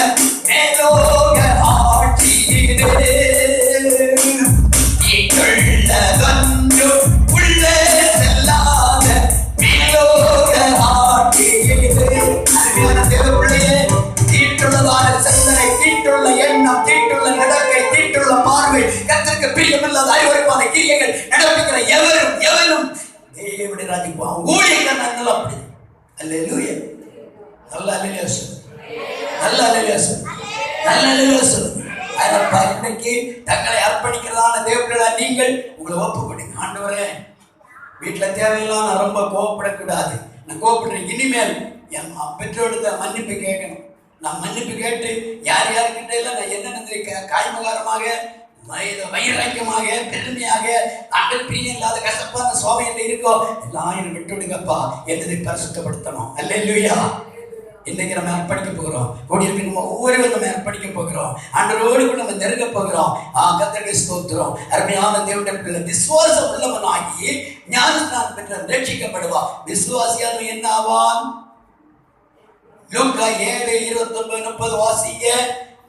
மேலோக ஆட்சியிலே, தீட்டுள்ளதென்றும் உள்ளே செல்லாத மேலோக ஆட்சியிலே. தேவப்பிள்ளையே, தீட்டுள்ளதான சிந்தனை, தீட்டுள்ள எண்ணம், தீட்டுள்ள நடக்கை, தீட்டுள்ள பார்வை, கர்த்தருக்கு பிரியமில்லாத அருவருப்பான கிரியைகள் நடப்பிக்கிற எவரும் தேவனுடைய ராஜ்யம் ஊழியர்கள் அப்படி. அல்லேலூயா. நல்ல அல்லேலூயா சொல்லு. நல்ல அல்லேலூயா சொல்லு. நல்ல அல்லேலூயா சொல்லு. இன்னைக்கு தங்களை அர்ப்பணிக்கிறதான தேவர்களா நீங்கள் உங்களை ஒப்பு கொடுங்க. ஆண்டவரே, வீட்டுல தேவையெல்லாம் நான் ரொம்ப கோவப்படக்கூடாது. நான் கோவப்படுறேன். இனிமேல் என் பெற்றோர்கிட்ட மன்னிப்பு கேட்கணும். நான் மன்னிப்பு கேட்டு யார் யாருக்கிட்ட எல்லாம் நான் என்னென்ன காய்மகாரமாக வைராக்கியமாக பெருமையாக நாங்கள் பிரியம் இல்லாத கசப்பான சோபை என்ன இருக்கோ எல்லாம் என்னை விட்டு விடுங்கப்பா என்னதை பரிசுத்தப்படுத்தணும். அல்லேலூயா. இன்னைக்கு நம்ம அர்ப்பணிக்க போகிறோம். கூடி இருக்கு நம்ம ஒவ்வொருவரும் நம்ம அர்ப்பணிக்க போகிறோம். ஆண்டவரோடு கூட நம்ம நெருங்க போகிறோம். கர்த்தருக்கு ஸ்தோத்திரம். அருமையான தேவனுடைய பிள்ளை விசுவாசம் உள்ளவனாகி ஞானஸ்நானம் பெற்ற ரட்சிக்கப்படுவா. விசுவாசியானவன் என்ன ஆவான்? லூக்கா 7:29-30 வாசிங்க.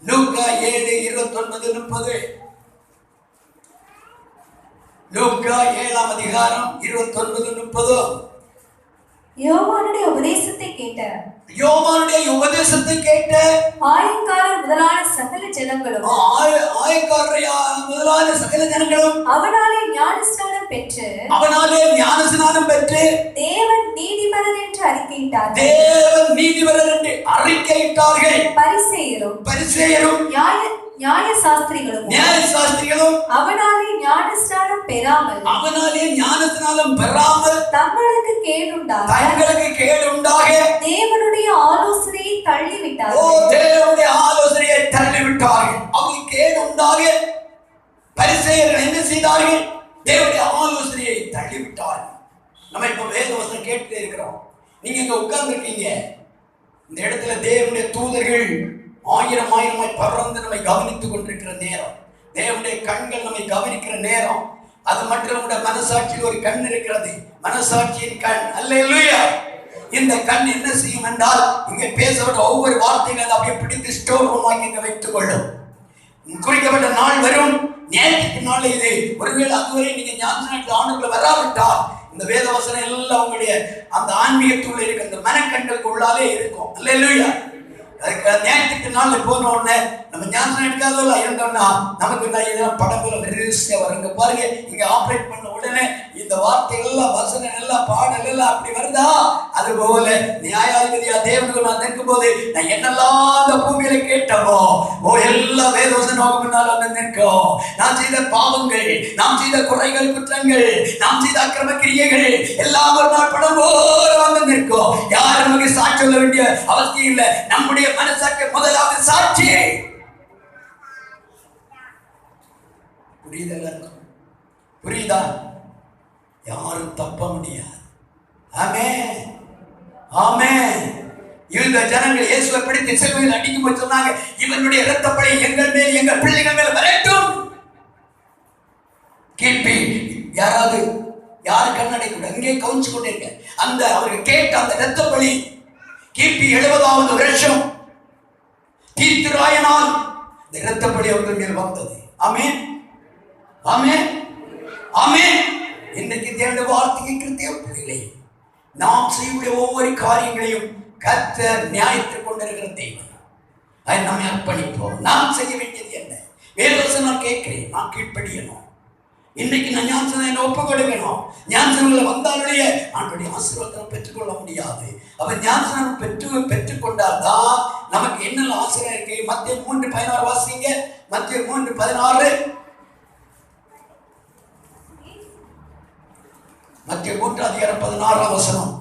லூக்கா 7:29-30. லூக்கா 7ஆம் அதிகாரம் 29-30. யோவானுடைய உபதேசத்தை கேட்ட ஆயக்காரர் முதலான சகல ஜனங்களும் அவனாலே ஞானஸ்நானம் பெற்று தேவன் நீதிபரர் என்று அறிக்கையிட்டார்கள். பரிசேயரும் நியாயசாஸ்திரிகளும் அவனாலே ஞானஸ்நானம் பெறாமல் தங்களுக்கு கேடுண்டாக தேவனுடைய ஆலோசனையை தள்ளிவிட்டார்கள். அவங்களுக்கு கேடுண்டாக பரிசேயர்கள் என்ன செய்தார்கள்? தேவனுடைய ஆலோசனையை தள்ளிவிட்டார்கள். நம்ம இப்ப வேத வசனம் கேட்டுட்டே இருக்கிறோம். நீங்க இங்க உட்கார்ந்து இருக்கீங்க. இந்த இடத்துல தேவனுடைய தூதர்கள் ஆயிரமாய் பறந்து நம்மை கவனித்துக் கொண்டிருக்கிற நேரம். தேவனுடைய கண்கள் நம்மை கவனிக்கிற நேரம். அது மட்டும் நம்முடைய மனசாட்சியில் ஒரு கண் இருக்கிறது. மனசாட்சியின் கண். அல்லேலூயா. இந்த கண் என்ன செய்யும் என்றால் இங்க பேசப்பட்ட ஒவ்வொரு வார்த்தைகளை அப்படியே பிடித்து ஸ்டோர் ரூமாக்கி இங்க வைத்துக் கொள்ளும். குறிக்கப்பட்ட நாள் வரும். நேற்றுக்கு நாள் இது. ஒருவேளை அதுவரை நீங்க ஞானஸ்நானத்துக்கு ஆண்டுக்குள்ள வராவிட்டால் இந்த வேத வசனம் எல்லாம் உங்களுடைய அந்த ஆன்மீகத்துள்ள இருக்க அந்த மனக்கண்களுக்கு உள்ளாலே இருக்கும். அல்லேலூயா. அதுக்கு நேற்றுக்கு நாள் போன உடனே நம்ம ஞாபகம் எடுக்காதவங்களா இருந்தோம்னா நமக்கு இதெல்லாம் படங்களை வெறுசியா வருங்க. பாருங்க, இங்க ஆப்ரேட் பண்ண உடனே இந்த வார்த்தைகள் எல்லாம் வசனம் எல்லாம் பாடல் எல்லாம் அப்படி வருதா? அது போல நியாயாதிபதியா தேவனுக்கு நான் நிற்கும் போது நான் என்னெல்லாம் அந்த பூமியில கேட்டவோ எல்லா வேதவசனம் முன்னால் வந்து நிற்கும். நான் செய்த பாவங்கள், நாம் செய்த குறைகள், குற்றங்கள், நாம் செய்த அக்கிரம கிரியைகள் எல்லாம் ஒரு நாள் படம் போல வந்து நிற்கும். யாரும் நமக்கு சாட்சி சொல்ல வேண்டிய அவசியம் இல்லை. நம்முடைய மனசாட்சி முதலாவது சாட்சி. புரியுதா? யாரும் தப்ப முடியாது. ஆமென், ஆமென். இந்த ஜனங்கள் இயேசுவை பிடித்து சிலுவையில் அடிக்கும் போது சொன்னாங்க, இவனுடைய இரத்தப்பழி எங்கள் மேல் எங்கள் பிள்ளைகள் மேல் வரட்டும். கேள்வி யாராவது யாரு கண்ணடை கூட அங்கே கவுச்சு கொண்டிருக்க அந்த அவர்கள் கேட்ட அந்த இரத்தப்பழி கிபி 70வது வருஷம் தீர்த்துராயனால் இந்த இரத்தப்பழி அவர்கள் மேல் வந்தது. ஆமென், ஆமென், ஆமென். இன்றைக்கு தேவனுடைய வார்த்தையை கிறிஸ்தவ பிள்ளைகளே, நாம் செய்யக்கூடிய ஒவ்வொரு காரியங்களையும் கர்த்தர் நியாயத்துக் கொண்டிருக்கிற தெய்வம். அதை நம்மை அர்ப்பணிப்போம். நாம் செய்ய வேண்டியது என்ன? வேதவசனம் நான் கேட்கிறேன், நான் கீழ்ப்படியணும். இன்னைக்கு நான் ஞானஸ்நானம் ஒப்பு கொடுக்கணும். ஞானஸ்நானம் வந்தாலே ஆண்டவருடைய ஆசீர்வாதத்தை பெற்றுக்கொள்ள முடியாது. அவன் ஞானஸ்நானம் பெற்றுக்கொண்டால்தான் நமக்கு என்னென்ன ஆசீர்வாதம் இருக்கு. மத்திய 3:16 வாசிங்க. மத்திய 3:16. மத்திய 3:16 வசனம்.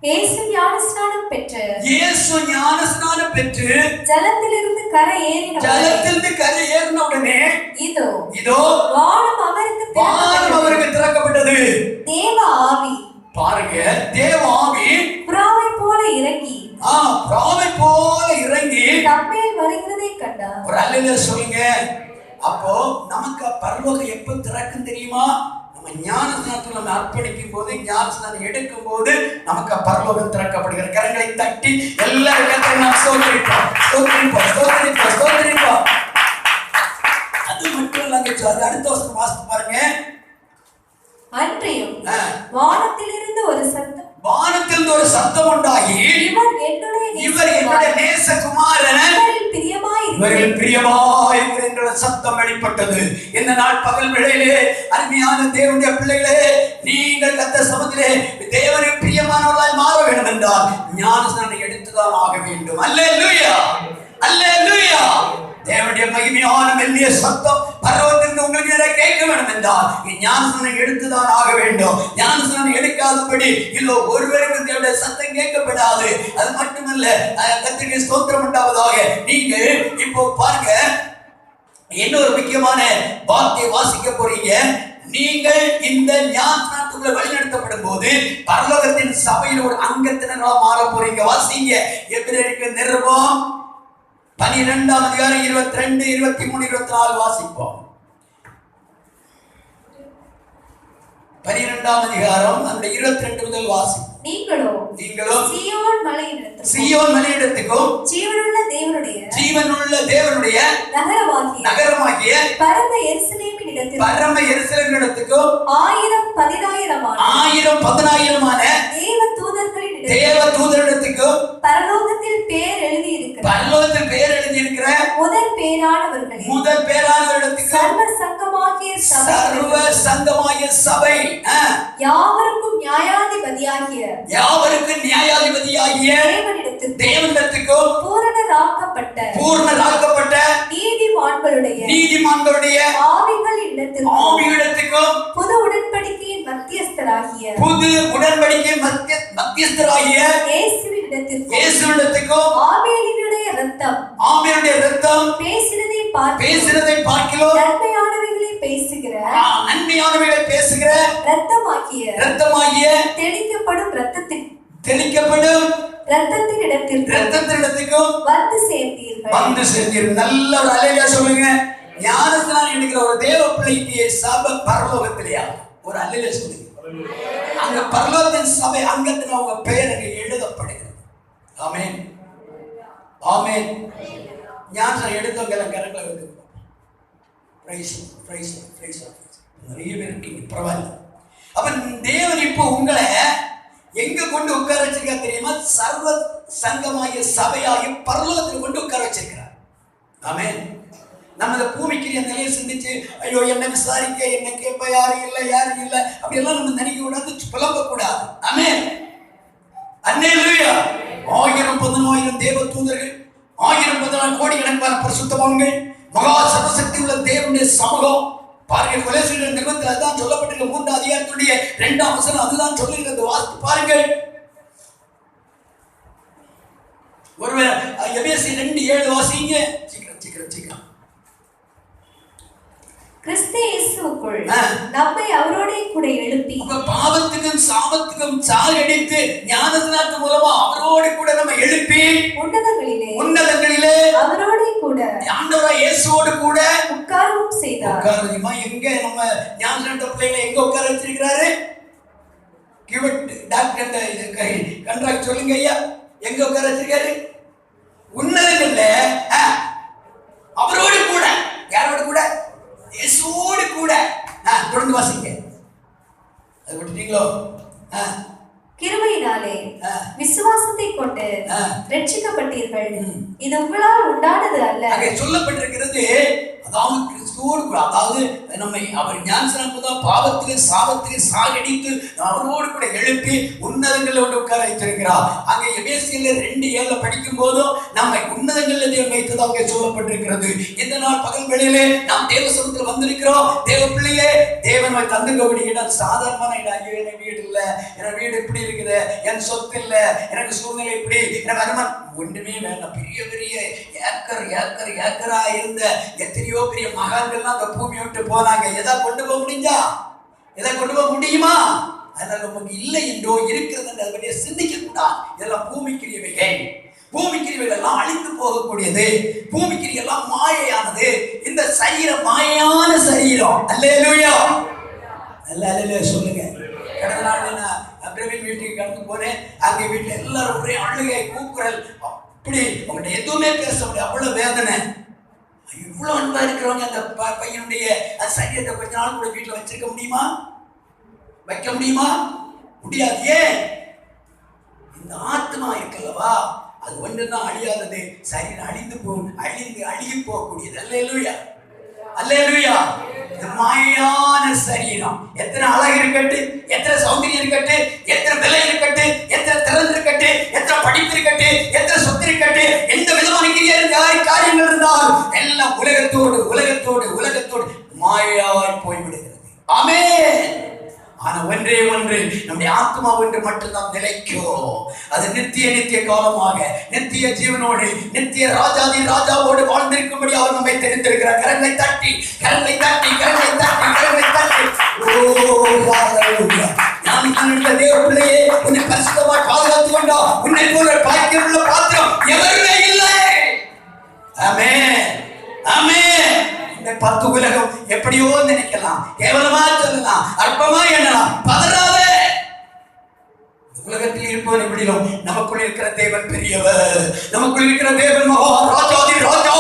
இயேசு ஞானஸ்நானம் பெற்று ஜலத்திலிருந்து கரை ஏறின உடனே இதோ வானம் அவருக்கு திறக்கப்பட்டது. தேவ ஆவி, பாருங்க, தேவ ஆவி புறாவை போல இறங்கி தம்மேல் வருகிறதை கண்டார். ஒரு அல்லேலூயா சொல்லுங்க. அப்போ நமக்கு பரலோகம் எப்ப திறக்கும் தெரியுமா? நம்ம ஞானஸ்நானத்தை நம்ம அர்ப்பணிக்கும் போது, ஞானஸ்நானம் எடுக்கும் போது நமக்கு பரலோகம் திறக்கப்படுகிற. கரங்களை தட்டி எல்லாரும் நாம் ஸ்தோத்திரிப்போம். அது மட்டும் இல்லைங்க, அடுத்த வருஷம் வாசித்து பாருங்க. அன்றையும் வானத்திலிருந்து ஒரு சத்தம் உண்டாகி, இவர் என்னுடைய நேசகுமாரன், இவர்கள் பிரியமாயிருக்கிற என்ற சத்தம் வெளிப்பட்டது. இந்த நாள் பகல் வேளையிலே அருமையான தேவனுடைய பிள்ளைகளே, நீங்கள் கர்த்தர் சமூகத்திலே தேவனுக்கு பிரியமானவர்களாய் மாற வேண்டும் என்றால் ஞானஸ்நானம் எடுத்துதான் ஆக வேண்டும். அல்லேலூயா, அல்லேலூயா. தேவனுடைய மகிமையான மெல்லிய சத்தம் பரலோகத்திலிருந்து உங்களுக்கு நேரா கேட்க வேண்டும் என்றால் ஞானஸ்நானம் எடுத்துதான் ஆக வேண்டும். ஞானஸ்நானம் எடுக்காதபடி இல்ல ஒருவருக்கு தேவனுடைய சத்தம் கேட்கப்படாது. அது மட்டுமல்ல, கர்த்தருக்கு ஸ்தோத்திரம் உண்டாவதாக. நீங்கள் இப்போ பாருங்க, இன்னொரு முக்கியமான வார்த்தையை வாசிக்க போறீங்க. நீங்கள் இந்த ஞானஸ்நானத்துக்குள்ள வழிநடத்தப்படும் போது பரலோகத்தின் சபையில் ஒரு அங்கத்தினரா மாற போறீங்க. வாசிங்க எபிரேயருக்கு நிருபம் 12ஆம் அதிகாரம் 22, 23, 24 வாசிப்போம். 12ஆம் அதிகாரம் அந்த 22 முதல் வாசி. நீங்களோ சீயோன் மலையிடத்துக்கும் ஜீவனுள்ள தேவனுடைய நகரமாகிய பரம எருசலேமினிடத்துக்கும் 1000-10,000 தேவ தூதரிடத்துக்கும் பரலோகத்தில் பேர் எழுதியிருக்கிற முதல் பேரானவரிடத்துக்கும் சர்வ சங்கமாகிய சபை யாவருக்கும் நியாயாதிபதியாகிய தேவனிடத்துக்கும் பூரணராக்கப்பட்ட நீதிமான்களுடைய ஆவிகளிடத்துக்கும் புது உடன்படிக்கையின் மத்தியஸ்தராகிய இயேசுவினிடத்துக்கும் ஆபேலினுடைய இரத்தம் பேசினதை பார்க்கிலும் நன்மையானவைகளை பேசுகிற இரத்தமாகிய தெளிக்கப்படும் இரத்தத்தினிடத்திற்கும் வந்து சேர்ந்தீர்கள். நல்ல ஒரு அல்லேலூயா சொல்லுங்க. ஞானஸ்நானம் எடுக்கிற ஒரு தேவ பிள்ளைக்கு சபை பரலோகத்திலேயா? ஒரு அல்லேலூயா சொல்லுங்க. அங்க பரலோகத்தின் சபை அங்கத்துல அவங்க பெயர் அங்க எழுதப்படுகிறது. ஆமென், ஆமென். ஞானஸ்நானம் எடுத்தவங்க எல்லாம் கரெக்டா இருக்கு. நிறைய பேர் இருக்கீங்க, பரவாயில்ல. அப்ப தேவன் இப்போ உங்களை எங்க கொண்டு உட்கார வச்சிருக்கா தெரியுமா? சர்வ சங்கமாகிய சபையாகிய பரலோகத்தில் கொண்டு உட்கார வச்சிருக்கிறார். ஆமென். நம்ம இந்த பூமிக்கு நிலையை சிந்திச்சு ஐயோ என்ன விசாரிக்க என்ன கேட்ப யாரும் இல்லை அப்படி எல்லாம் நம்ம நினைக்க கூடாது, புலம்ப கூடாது. ஆமென், அல்லேலூயா. 1000-10,000 தேவ தூதர்கள், 1000-10,000 கோடிக்கணக்கான பரிசுத்தவான்கள், மகா சர்வசக்தி உள்ள தேவனுடைய சமூகம். பாருங்க, கொலோசியர் நிருபத்தில் அதுதான் சொல்லப்பட்டிருக்க 3ஆம் அதிகாரத்துடைய 2ஆம் வசனம் அதுதான் சொல்லுகிறது. வாசித்து பாருங்கள். ஒருவேளை எபேசியர் 2:7 வாசிங்க. சீக்கிரம். கிறிஸ்து இயேசுவுக்குள் நம்மை அவரோட கூட எழுப்பி பாவத்துக்கும் சாபத்துக்கும் சாகடித்து ஞானஸ்நானத்தின் மூலமா அவரோடு கூட நம்ம எழுப்பி உன்னதங்களிலே அவரோட கூட ஆண்டவராகிய இயேசுவோடு கூட உட்காரவும் செய்தார். உட்காருமா? எங்க நம்ம ஞானஸ்நானத்த பிள்ளைகளை எங்க உட்கார வச்சிருக்கிறாரு? டாக்டர் கண்ட்ராக்ட் சொல்லுங்க ஐயா, எங்க உட்கார வச்சிருக்காரு? உன்னதங்கள்ல அவரோடு கூட. யாரோடு கூட? இயேசுவோடு கூட. தொடர்ந்து வாசிங்க. அது விட்டுட்டீங்களோ? கிருபையினாலே விசுவாசத்தை கொண்டு ரட்சிக்கப்பட்டீர்கள். இது உங்களால் உண்டானது அல்ல. அங்கே சொல்லப்பட்டிருக்கிறது, அதாவது கிறிஸ்துவோடு கூட, அதாவது நம்மை அவர் ஞானஸ்நானம் பாவத்திலே சாபத்திலே சாகடித்து அவரோடு கூட எழுப்பி உன்னதங்களோடு உட்கார வைத்திருக்கிறார். அங்கே எபேசியர் 2:7 படிக்கும் போதும் நம்மை உன்னதங்களில் தேவன் வைத்ததாக சொல்லப்பட்டிருக்கிறது. இந்த நாள் பகல் வேளையிலே நாம் தேவ சமூகத்தில் வந்திருக்கிறோம். தேவ பிள்ளையே, தேவன் தந்துக்கபடி சாதாரணமான என் வீடு இல்லை, என் வீடு இப்படி இருக்குது, என் சொத்து இல்லை, எனக்கு சூழ்நிலை இப்படி, எனக்கு அனுமன் ஒன்றுமே வேண்டாம். பெரிய பெரிய ஏக்கரா இருந்த எத்தனையோ பெரிய மகான்கள்லாம் அந்த பூமியை விட்டு போனாங்க. எதை கொண்டு போக முடியுமா? அதனால நமக்கு இல்லை என்றோ இருக்கிறது என்று அதை சிந்திக்க கூடாது. இதெல்லாம் பூமிக்கிரியவைகள். பூமிக்கிரியவைகள் எல்லாம் அழிந்து போகக்கூடியது. பூமிக்கிரிய எல்லாம் மாயையானது. இந்த சரீரம் மாயான சரீரம். அல்லேலூயா, அல்லேலூயா சொல்லுங்க. கடந்த நாள் நான் பிரவீன் வீட்டுக்கு கடந்து போனேன். அங்கே வீட்டில் எல்லாரும் ஒரே அழுகை, கூக்குரல். அப்படி உங்கள்கிட்ட எதுவுமே பேச முடியாது, அவ்வளவு வேதனை. இவ்வளவு அன்பா இருக்கிறவங்க அந்த பையனுடைய சரீரத்தை கொஞ்ச நாள் கூட வீட்டில் வச்சிருக்க முடியுமா? வைக்க முடியுமா? முடியாது. ஏன்? இந்த ஆத்மா இருக்கல்லவா, அது ஒன்றுதான் அழியாதது. சரீரம் அழுகி போகக்கூடியது. அல்லேலூயா, அல்லேலூயா. இந்த மாயான சரீரம் எத்தனை அழகு இருக்கட்டு, எத்தனை சௌந்தரியம் இருக்கட்டு, எத்தனை விலை இருக்கட்டு, எத்தனை திறந்து இருக்கட்டு, எத்தனை படிப்பு இருக்கட்டு, எத்தனை சொத்து இருக்கட்டு, எந்த விதமான ஆவிக்குரிய காரியங்கள் இருந்தால் எல்லாம் உலகத்தோடு உலகத்தோடு உலகத்தோடு மாயாவாய் போய்விடுகிறது. ஆமென். ஆனா ஒன்றே ஒன்று, நம்முடைய ஆத்மா ஒன்று மட்டும்தான் நிலைக்கும். அது நித்திய காலமாக நித்திய ஜீவனோடு நித்திய ராஜாதி ராஜாவோடு வாழ்ந்திருக்கும்படி அவர் நம்மை தெரிந்திருக்கிறார். கரங்களை தட்டி கரங்களை தட்டி கரங்களை தட்டி கரங்களை தட்டி. தேவ பிள்ளையே, உன்னை பரிசுத்தமாய் பாதுகாத்து கொண்டா உன்னை போல பாக்கியம் உள்ள பாத்திரம் எவருமே இல்லை. ஆமென் ஆமென். இந்த 10 உலகம் எப்படியோ நினைக்கலாம், கேவலமா சொல்லலாம், அற்பமா எண்ணலாம். பதறாத. உலகத்தில் இருப்பவன் எப்படியும் நமக்குள் இருக்கிற தேவன் பெரியவர். நமக்குள் இருக்கிற தேவன் மகா ராஜாதி ராஜா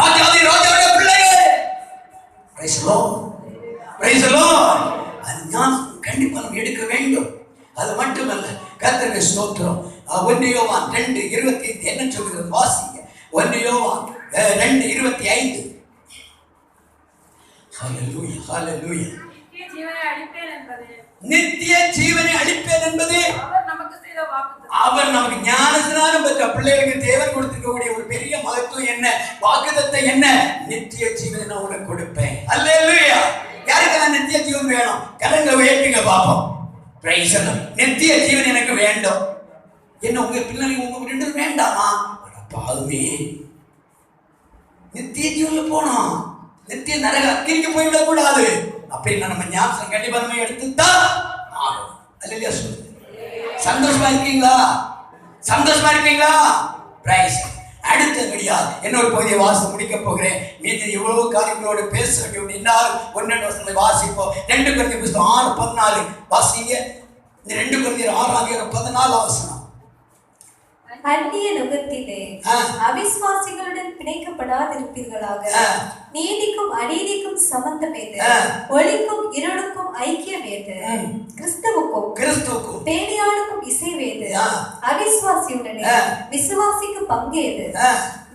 ராஜாதி ராஜாவுடைய பிள்ளைகள். Praise the Lord, praise the Lord. அது ஞானம் கண்டிப்பா நம்ம எடுக்க வேண்டும். அது மட்டுமல்ல, கர்த்தருக்கு ஸ்தோத்திரம். 1 யோவான் 2:25 என்ன சொல்கிறது வாசிங்க. 1 யோவான் 2:25. ஹல்லேலூயா ஹல்லேலூயா. நித்திய ஜீவனை அளிப்பேன் என்பது அவர் நமக்கு ஞானஸ்நானம் பெற்ற பிள்ளைகளுக்கு தேவன் கொடுத்திருக்கக்கூடிய ஒரு பெரிய மகத்துவம் என்ன, வாக்குத்தத்தம் என்ன? நித்திய ஜீவனை நான் உனக்கு கொடுப்பேன். அல்லேலூயா. யாருக்கெல்லாம் நித்திய ஜீவன் வேணும்? கரங்களை உயர்த்துங்க பாப்போம். Praise the Lord. நித்திய ஜீவன் எனக்கு வேண்டும். என்ன உங்க பிள்ளைங்க உங்களுக்கு ரெண்டு வேண்டாமா? பாதுமே நித்திய ஜீவன்ல போனோம். நித்திய நரக அக்கினிக்கு போய்விடக் கூடாது. அப்படின்னா நம்ம ஞாபகம் கண்டிப்பா நம்ம எடுத்துதான் ஆகும். அல்லேலூயா சொல்லுங்க. சந்தோஷமா இருக்கீங்களா? சந்தோஷமா இருக்கீங்களா? பிரைஸ். அடுத்தபடியா இன்னொரு பகுதியை வாசி முடிக்க போகிறேன். மீதி எவ்வளவு காரியங்களோடு பேச வேண்டிய என்னால் 1 வசனங்களை வாசிப்போம். 2 கொரிந்தியர் புத்தகம் 6:14 வாசிங்க. இந்த 2 கொரிந்தியர் 6:14 வசனம். அந்நிய நுகத்திலே அவிசுவாசிகளுடன் பிணைக்கப்படாதிருப்பீர்களாக. நீதிக்கும் அநீதிக்கும் சம்பந்தம் ஏது? ஒளிக்கும் இருளுக்கும் ஐக்கியம் ஏது? கிறிஸ்துவுக்கும் பேணியாளுக்கும் இசைவேது? அவிசுவாசியுடனே விசுவாசிக்கு பங்கு ஏது?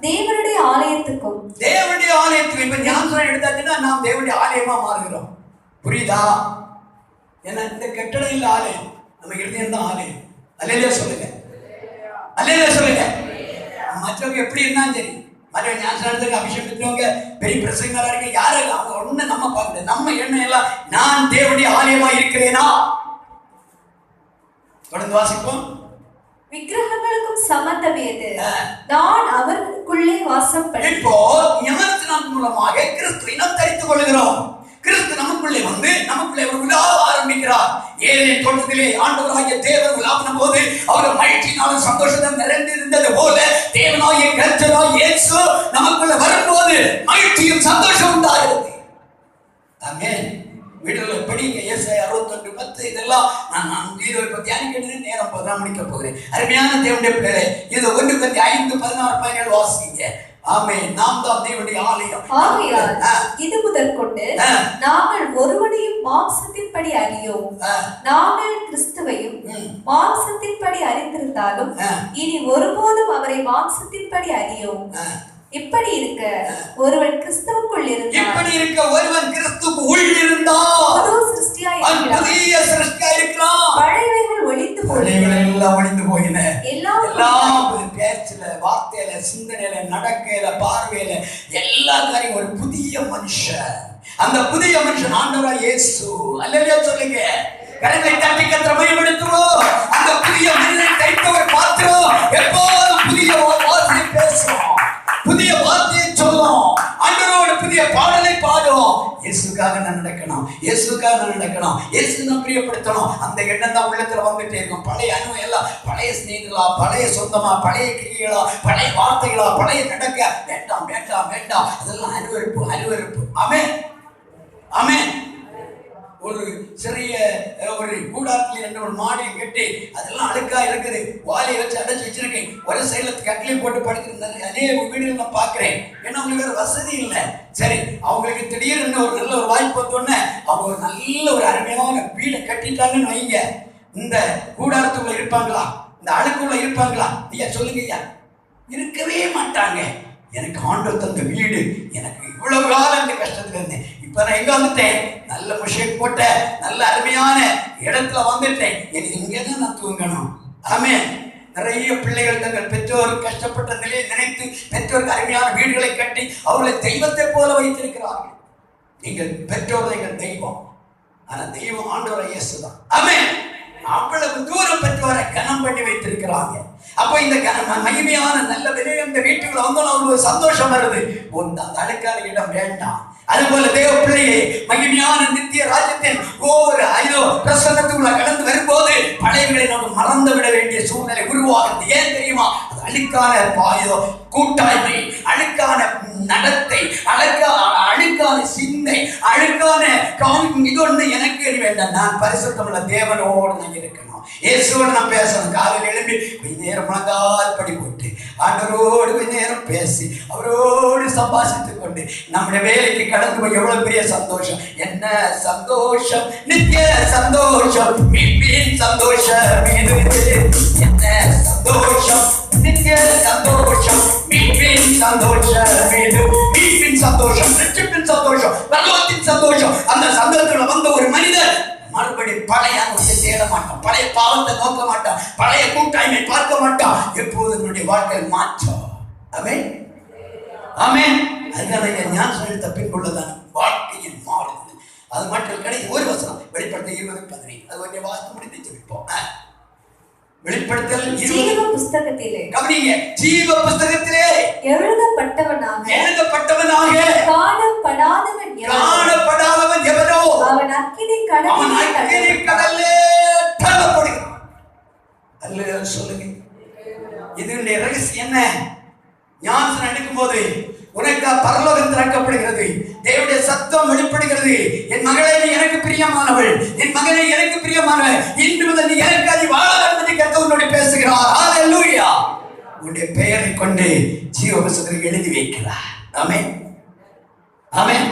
தேவனுடைய ஆலயத்துக்கும் இப்ப ஞாபகம் எடுத்தாச்சுன்னா நாம் தேவனுடைய ஆலயமா மாறுகிறோம். புரியுதா? ஏன்னா இந்த கட்டடம் இல்ல ஆலயம், நம்ம இருதயம் தான் ஆலயம். அல்லேலூயா சொல்லுங்க. அல்லேலூயா சொல்லுங்க. மற்றவங்க எப்படி இருந்தாலும் சரி, மற்ற ஞானஸ்நானத்துக்கு அபிஷேகம் பெற்றவங்க பெரிய பிரசங்கரா இருக்க யாரும் அவங்க ஒண்ணு நம்ம பார்க்கல. நம்ம எண்ணம் எல்லாம் நான் தேவனுடைய ஆலயமா இருக்கிறேனா? தொடர்ந்து வாசிப்போம். விக்கிரகங்களுக்கும் சம்பந்தம் ஏது? நான் அவர்களுக்குள்ளே வாசம் பண்ணி. இப்போ ஞானஸ்நானம் மூலமாக கிறிஸ்துவை நாம் தரித்துக் கொள்கிறோம். கிறிஸ்து நமக்குள்ளே வந்து நமக்குள்ளே ஒரு உலாவ ஆரம்பிக்கிறார். ஏதேன் தோட்டத்திலே ஆண்டவராகிய தேவன் உலாவின போது அவர் மகிழ்ச்சியினாலும் சந்தோஷத்துடன் நிறைந்திருந்தது போல தேவனாகிய கர்த்தராகிய இயேசு நமக்குள்ள வரும்போது மகிழ்ச்சியும் சந்தோஷம் உண்டாகிறது. ஆமென். வீடுல படிங்க. ஏசாயா 61:10 இதெல்லாம் நான் வீடியோ இப்ப தியானிக்கிறது நேரம் போதான் முடிக்க போகிறேன். அருமையான தேவனுடைய பிள்ளைகளே, இது 1 கொரிந்தியர் 5:16-17 வாசிங்க. ஆமென். நாம் தான் தேவனுடைய ஆலயம். ஆகையால் இது முதற்கொண்டு நாங்கள் ஒருவனையும் மாம்சத்தின்படி அறியோம். நாங்கள் கிறிஸ்துவையும் மாம்சத்தின்படி அறிந்திருந்தாலும் இனி ஒருபோதும் அவரை மாம்சத்தின்படி அறியோம். இப்படி இருக்க ஒருவன் கிறிஸ்துவுக்குள் இருந்தால், இப்படி இருக்க ஒருவன் கிறிஸ்துவுக்கு உள் இருந்தால் புது சிருஷ்டியாய் இருக்கிறான். புதிய சிருஷ்டியாய் இருக்கிறான். பழையவைகள் ஒழிந்து போயின, எல்லாம் ஒழிந்து போயின. எல்லாம் பேச்சுல, வார்த்தையில, சிந்தனையில, நடக்கையில, பார்வையில எல்லா காரியம் ஒரு புதிய மனுஷன். அந்த புதிய மனுஷன் ஆண்டவராகிய இயேசு. அல்லேலூயா சொல்லுங்க. கரங்களை தட்டி கர்த்தரை மகிமைப்படுத்துவோம். அந்த புதிய மனிதனை தைத்த ஒரு பாத்திரம் எப்போதும் புதிய வார்த்தையை பேசும், புதிய வார்த்தையை சொல்லும், ஆண்டவரோட புதிய பாடலை பாடும். இயேசுக்காக நான் நடக்கணும், இயேசுக்காக நான் நடக்கணும், இயேசு நான் பிரியப்படுத்தணும். அந்த எண்ணம் தான் உள்ளத்துல வந்துட்டே இருக்கும். பழைய அனுபவம் எல்லாம், பழைய ஸ்நேகிகளா, பழைய சொந்தமா, பழைய கிரிகளா, பழைய வார்த்தைகளா, பழைய நடக்க வேண்டாம் வேண்டாம் வேண்டாம். அதெல்லாம் அருவருப்பு அருவருப்பு. ஆமென் ஆமென். ஒரு சிறிய ஒரு கூடாரத்தில் என்ற ஒரு மாடியை கட்டி அதெல்லாம் அழுக்கா இருக்குது, வாலியை வச்சு அடைச்சு வச்சிருக்கேன். ஒரு சைடுல கட்டிலையும் போட்டு படுக்கிறது அநேக வீடுகள் நான் பார்க்கிறேன். ஏன்னா அவங்களுக்கு வேற வசதி இல்லை. சரி, அவங்களுக்கு திடீர்னு ஒரு நல்ல ஒரு வாய்ப்பு வந்தோடனே அவங்க ஒரு நல்ல ஒரு அருமையான வீடை கட்டிட்டாங்கன்னு வைங்க. இந்த கூடாரத்துக்குள்ள இருப்பாங்களா? இந்த அழுக்குள்ள இருப்பாங்களா? ஐயா சொல்லுங்க ஐயா. இருக்கவே மாட்டாங்க. எனக்கு ஆண்டவர் தந்த வீடு, எனக்கு இவ்வளவு காலம் இந்த கஷ்டத்துல இருந்தேன், இப்ப நான் எங்க வந்துட்டேன், நல்ல முஷேக் போட்ட நல்ல அருமையான இடத்துல வந்துட்டேன், எனக்கு இங்கதான் நான் தூங்கணும். ஆமென். நிறைய பிள்ளைகள் தங்கள் பெற்றோர் கஷ்டப்பட்ட நிலையை நினைத்து பெற்றோருக்கு அருமையான வீடுகளை கட்டி அவர்களை தெய்வத்தை போல வைத்திருக்கிறார்கள். நீங்கள் பெற்றோர் எங்கள் தெய்வம். ஆனா தெய்வம் ஆண்டவரை இயேசுதான். ஆமென். அவ்வளவு தூரம் பெற்றோரை கனம் பண்ணி வைத்திருக்கிறாங்க. அப்ப இந்த மகிமையான நல்ல விலையை இந்த வீட்டுக்குள்ள வந்தாலும் அவங்களுக்கு சந்தோஷம் வருது. அந்த அழுக்கான இடம் வேண்டாம். அதுபோல தேவ பிள்ளையை மகிமையான நித்திய ராஜ்யத்தின் ஒவ்வொரு பிரசன்னத்துக்குள்ள கடந்து வரும்போது பழையவர்களை நாம் மறந்து விட வேண்டிய சூழ்நிலை உருவாகுது. ஏன் தெரியுமா? அது அழுக்கான கூட்டாய்மை, அழுக்கான நடத்தை, அழுக்கான சிந்தை, அழுக்கான இது ஒண்ணு எனக்கு வேண்டாம். நான் பரிசுத்தமுள்ள தேவனோடு நான் இருக்கணும், இயேசுவோடு நான் பேசணும். காலையில் எழும்பி கொஞ்ச நேரம் முழங்கால் படி போட்டு ஆண்டவரோடு கொஞ்ச நேரம் பேசி அவரோடு சம்பாஷித்துக் கொண்டு நம்முடைய வேலைக்கு கடந்து போய் எவ்வளவு பெரிய சந்தோஷம். என்ன சந்தோஷம், நித்திய சந்தோஷம், மீட்பின் சந்தோஷம் இது. என்ன சந்தோஷம், நித்திய சந்தோஷம், மீட்பின் சந்தோஷம் இது. மீட்பின் சந்தோஷம், ரட்சிப்பின் சந்தோஷம், பரலோகத்தின் சந்தோஷம். அந்த சந்தோஷத்துல வந்த ஒரு மனிதர் மறுபடி பழைய அனுபவத்தை தேட மாட்டான், பழைய பாவத்தை நோக்க மாட்டான், பழைய கூட்டாய்மை பார்க்க மாட்டான். எப்போது என்னுடைய வாழ்க்கையில் மாற்றம். ஆமென், ஆமென். அதனால ஞானம் எடுத்த பின்கொள்ளதான் வாழ்க்கையில் மாறுது. அது மட்டும் கிடையாது. ஒரு வசனம் வெளிப்படுத்த 20:15 அது கொஞ்சம் வாசித்து முடித்து ஜெபிப்போம். வெளிப்படுத்தல் ஜீவ புஸ்தகத்திலே, கவனிங்க, ஜீவ புஸ்தகத்திலே எழுதப்பட்டவனாக காணப்படாதவன் எவனோ அவன் அக்கினி கடலிலே தள்ளப்படுகிறான். அல்லேலூயா சொல்லுங்க. இதனுடைய ரகசியம் என்ன? ஞானம் எடுக்கும் போது உனக்கு பரலோகம் திறக்கப்படுகிறது, தேவனுடைய சத்தம் வெளிப்படுகிறது. என் மகளே நீ எனக்கு பிரியமானவள், என் மகனே எனக்கு பிரியமானவள், இன்று முதல் நீ எனக்கு அதை வாழ வேண்டும் என்று கர்த்தர் பேசுகிறார். ஹல்லேலூயா. உன்னுடைய பெயரை கொண்டு ஜீவ புஸ்தகத்தில் எழுதி வைக்கிறார். ஆமென், ஆமென்.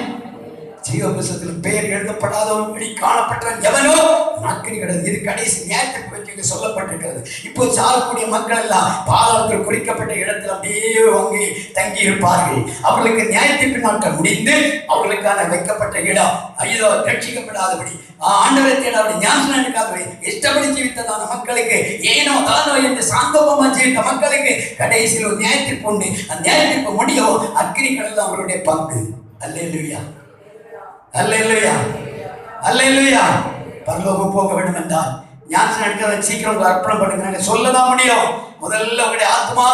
ஜீவ புஸ்தகத்தில் பெயர் எழுதப்படாதவன் காணப்பட்டவன் எவனோ அக்கினி கடல். இது கடைசி நேரத்துக்கு பற்றி சொல்லப்பட்டிருக்கிறது. இப்போ சாகக்கூடிய மக்கள் எல்லாம் பாதாளத்தில் குறிக்கப்பட்ட இடத்துல அப்படியே வாங்கி தங்கி இருப்பார்கள். அவர்களுக்கு நியாயத்தீர்ப்பு நாட்கள் முடிந்து அவர்களுக்கான வைக்கப்பட்ட இடம் ஐயோ ரட்சிக்கப்படாதபடி, ஆண்டவரை தேடாதபடி, ஞானம் எடுக்காதபடி, இஷ்டப்படி ஜீவித்ததான மக்களுக்கு, ஏனோ தானோ என்று சாந்தமா ஜீவித்த மக்களுக்கு கடைசியில் ஒரு நியாயத்தீர்ப்பு உண்டு. அந்த நியாயத்தீர்ப்பு முடியும் அக்கினி கடல் அவருடைய பங்கு. அல்லேலூயா, அல்லேலூயா, அல்லேலூயா. பரலோகம் போக வேண்டும் என்றால் ஞானம் எடுக்கிறத சீக்கிரம் அர்ப்பணம் பண்ணுங்க. சொல்லதான் முடியும். முதல்ல உங்களுடைய ஆத்மா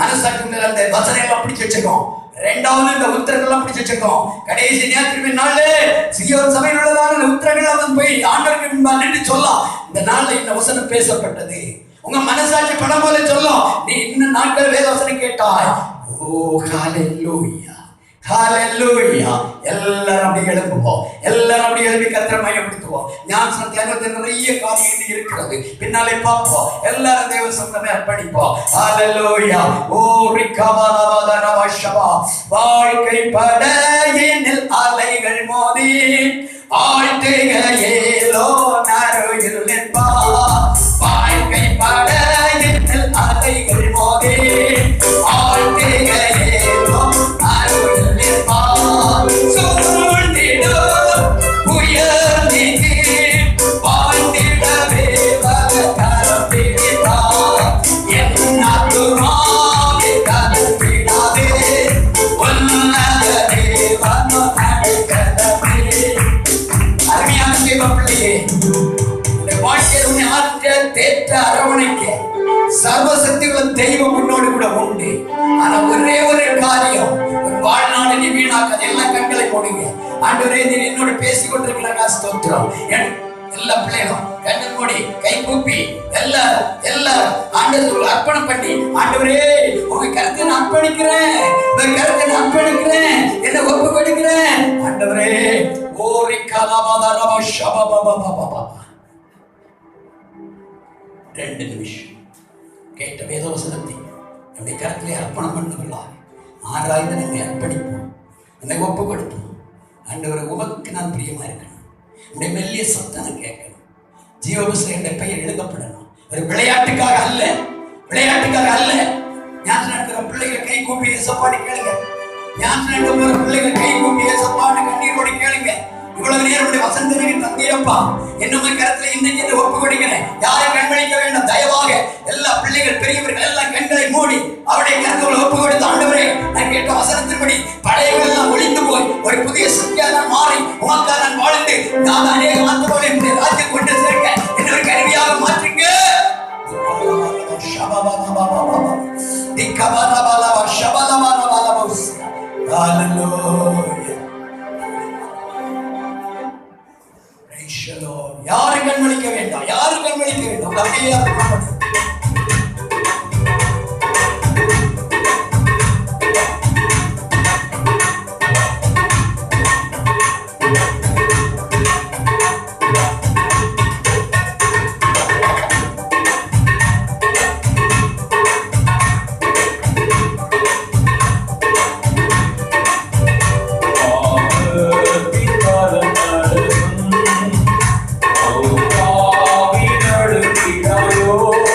மனசாட்சி அந்த வசனையெல்லாம் பிடிச்சு வச்சிருக்கோம். இரண்டாவது இந்த உத்தரங்கள்லாம் பிடிச்சு வச்சிருக்கோம். கடைசி நேரத்திற்கு நாளே சீயோன் சபையில் உள்ளதான உத்தரங்கள் அவன் போய் ஆண்டவருக்கு முன்பாக நின்று சொல்லலாம், இந்த நாள்ல இந்த வசனம் பேசப்பட்டது. உங்க மனசாட்சி படம் போல சொல்லும், நீ இன்னும் நாட்கள் வேத வசனம் கேட்டாய். ஓ ஹல்லேலூயா, ஹல்லேலூயா. எல்லாரும் அப்படி எழுப்புவோம், எல்லாரும் அப்படி எழுப்பி கர்த்தரை மையப்படுத்துவோம். ஞானத்தில் நிறைய காரியம் இருக்கிறது, பின்னாலே பார்ப்போம். எல்லாரும் தேவ சத்தமே அர்ப்பணிப்போம். ஹல்லேலூயா. ஓ ரிகவலவதரவஷவா. வாழ்க்கை படகினில் அலைகள் மோதி ஆழ்த்துகையிலோ நறுயில் நிற்பார். வாழ்க்கை படகினில் அலைகள் மோதி ஆழ்த்துகையிலோ நறுயில் நிற்பார். சூழ்ந்திடும் புயலில் வாழ்ந்திடவே கரம் பிடிப்பார். என் ஆத்துமாவே கரம் பிடாதே, உன்னத தேவன் அழைக்கவே. அருமையான தேவ பிள்ளையே, வாழ்க்கையில் உன்னை ஆற்ற தேற்ற அரவணைக்க சர்வசக்தியுள்ள தெய்வம் உன்னோடு கூட உண்டு. ஆனா ஒரே ஒரு காரியம், ஒரு வாழ்நாளை நீ வீணாக்காத. எல்லா கண்களை போடுங்க. ஆண்டவரே நீ என்னோட பேசிக் கொண்டிருக்கிறாங்க. ஸ்தோத்திரம். எல்லா பிள்ளைகளும் கண்ணை மூடி கை கூப்பி எல்லாரும் ஆண்டவருக்கு அர்ப்பணம் பண்ணி, ஆண்டவரே உங்க கருத்தை நான் அர்ப்பணிக்கிறேன், உங்க கருத்தை நான் அர்ப்பணிக்கிறேன், என்ன ஒப்பு கொடுக்கிறேன். ஆண்டவரே ஓரி கலவதரவ ஷபபபபபப. 2 நிமிஷம் கேட்ட வேதவசனத்தை என்னுடைய கருத்திலே அர்ப்பணம் பண்ணுகிறார். ஆராய்ந்து நம்மை அர்ப்பணிப்போம், என்னை ஒப்பு கொடுப்போம். ஆண்டவரை உமக்கு நான் பிரியமா இருக்கணும், உடைய மெல்லிய சத்தம் நான் கேட்கணும். ஜீவபுஸ்தகம் என்ற பெயர் எழுதப்படணும். ஒரு விளையாட்டுக்காக அல்ல, விளையாட்டுக்காக அல்ல. ஞானம் நடக்கிற பிள்ளைகள் கை கூப்பி ஏசப்பாடி கேளுங்க. ஞானம் நடக்கிற பிள்ளைகள் கை கூப்பி ஏசப்பாடி கண்ணீரோடு கேளுங்க. இவ்வளவு நேரம் வசந்தனைக்கு தந்தீரப்பா, என்னும் கருத்துல இன்னைக்கு ஒப்பு கொடுக்கிறேன். யாரை கண்மணிக்க வேண்டும்? தயவாக எல்லா பிள்ளைகள் பெரியவர்கள் எல்லாம் கண்களை மூடி அவருடைய கருத்துக்களை ஒப்பு கொடுத்து, ஆண்டவரே நான் கேட்ட வசனத்தின்படி பழையவர்கள் எல்லாம் ஒளிந்து போய் ஒரு புதிய சக்தியாக மாறி உமக்காக நான் வாழ்ந்து நான் அநேக ஆத்மாக்களை என்னுடைய ராஜ்யம் கொண்டு சேர்க்க என்னை ஒரு கருவியாக மாற்றுங்க. யாரு கண்மணிக்க வேண்டாம், யாரு கண்மணிக்க வேண்டாம். அப்படியே Oh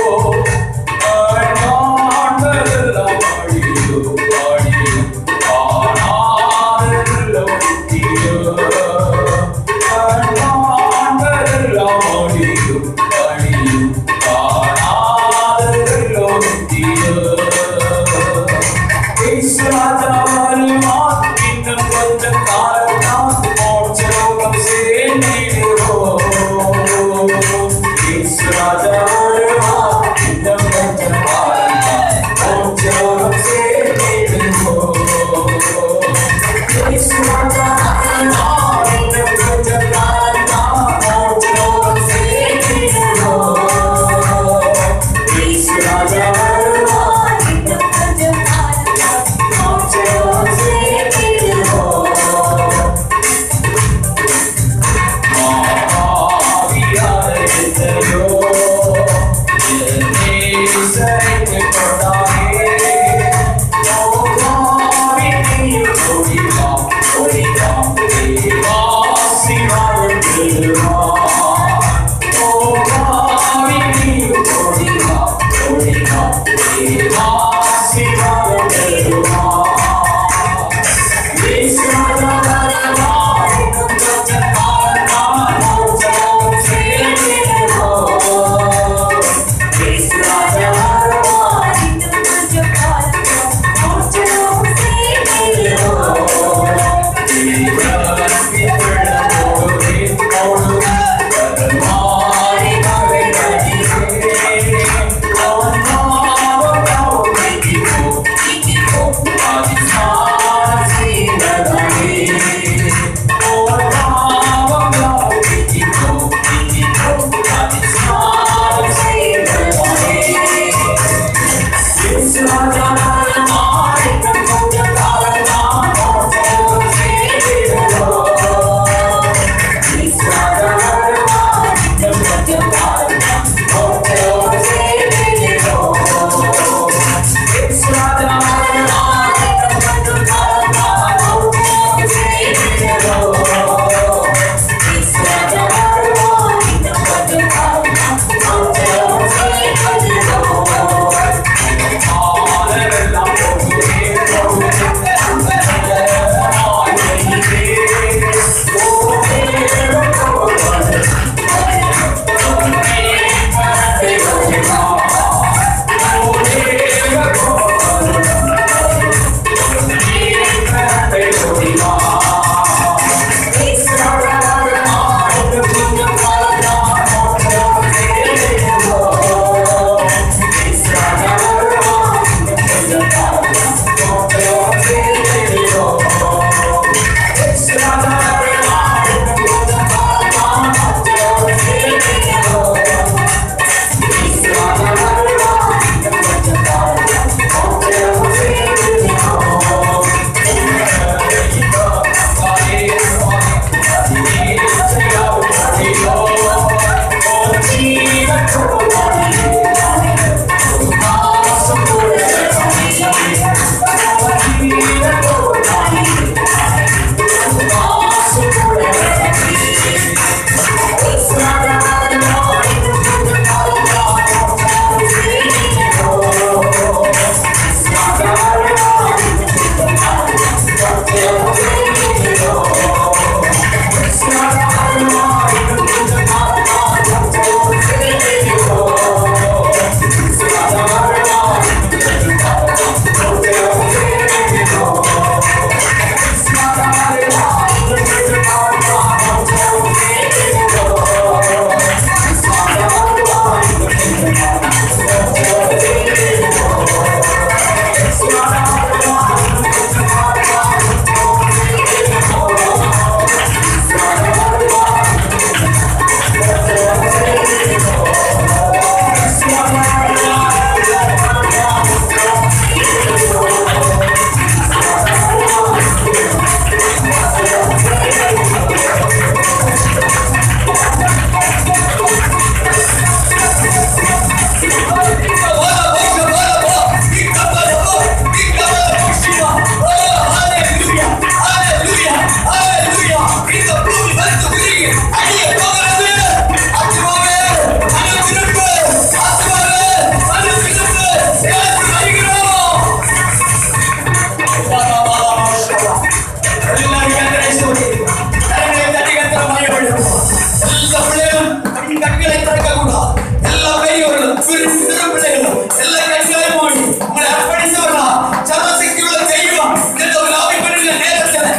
இருக்கக்கூடாது. எல்லா பெரியவர்களும் சிறு பிள்ளைகளும் எல்லா கண்களையும் மூடி உங்களை அர்ப்பணித்தவர்களா சர்வசக்தி உள்ள தெய்வம் இந்த விழாவிற்குரிய நேரத்தில்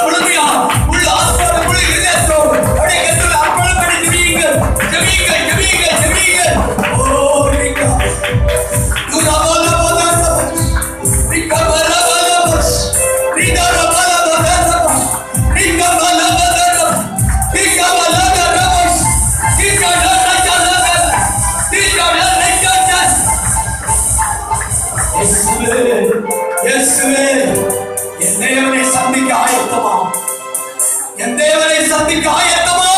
முழுமையா உள்ள ஆத்மாவுக்குள்ள இதயத்தோடு அப்படியே கருத்துல அர்ப்பணம் பண்ணி ஜெபியுங்கள், ஜெபியுங்கள், ஜெபியுங்கள், ஜெபியுங்கள். ஓ ரிகா துராபால பாதா ரிகா பாலா பாலா பஸ் ரிகா பாலா பாதா ரிகா பாலா பாதா ரிகா பாலா பாதா பஸ் ரிகா பாலா பாதா ரிகா பாலா பாதா. இயேசுவே, இயேசுவே, என் தேவனை சந்திக்க ஆயத்தமா? என் தேவனை சந்திக்க ஆயத்தமா?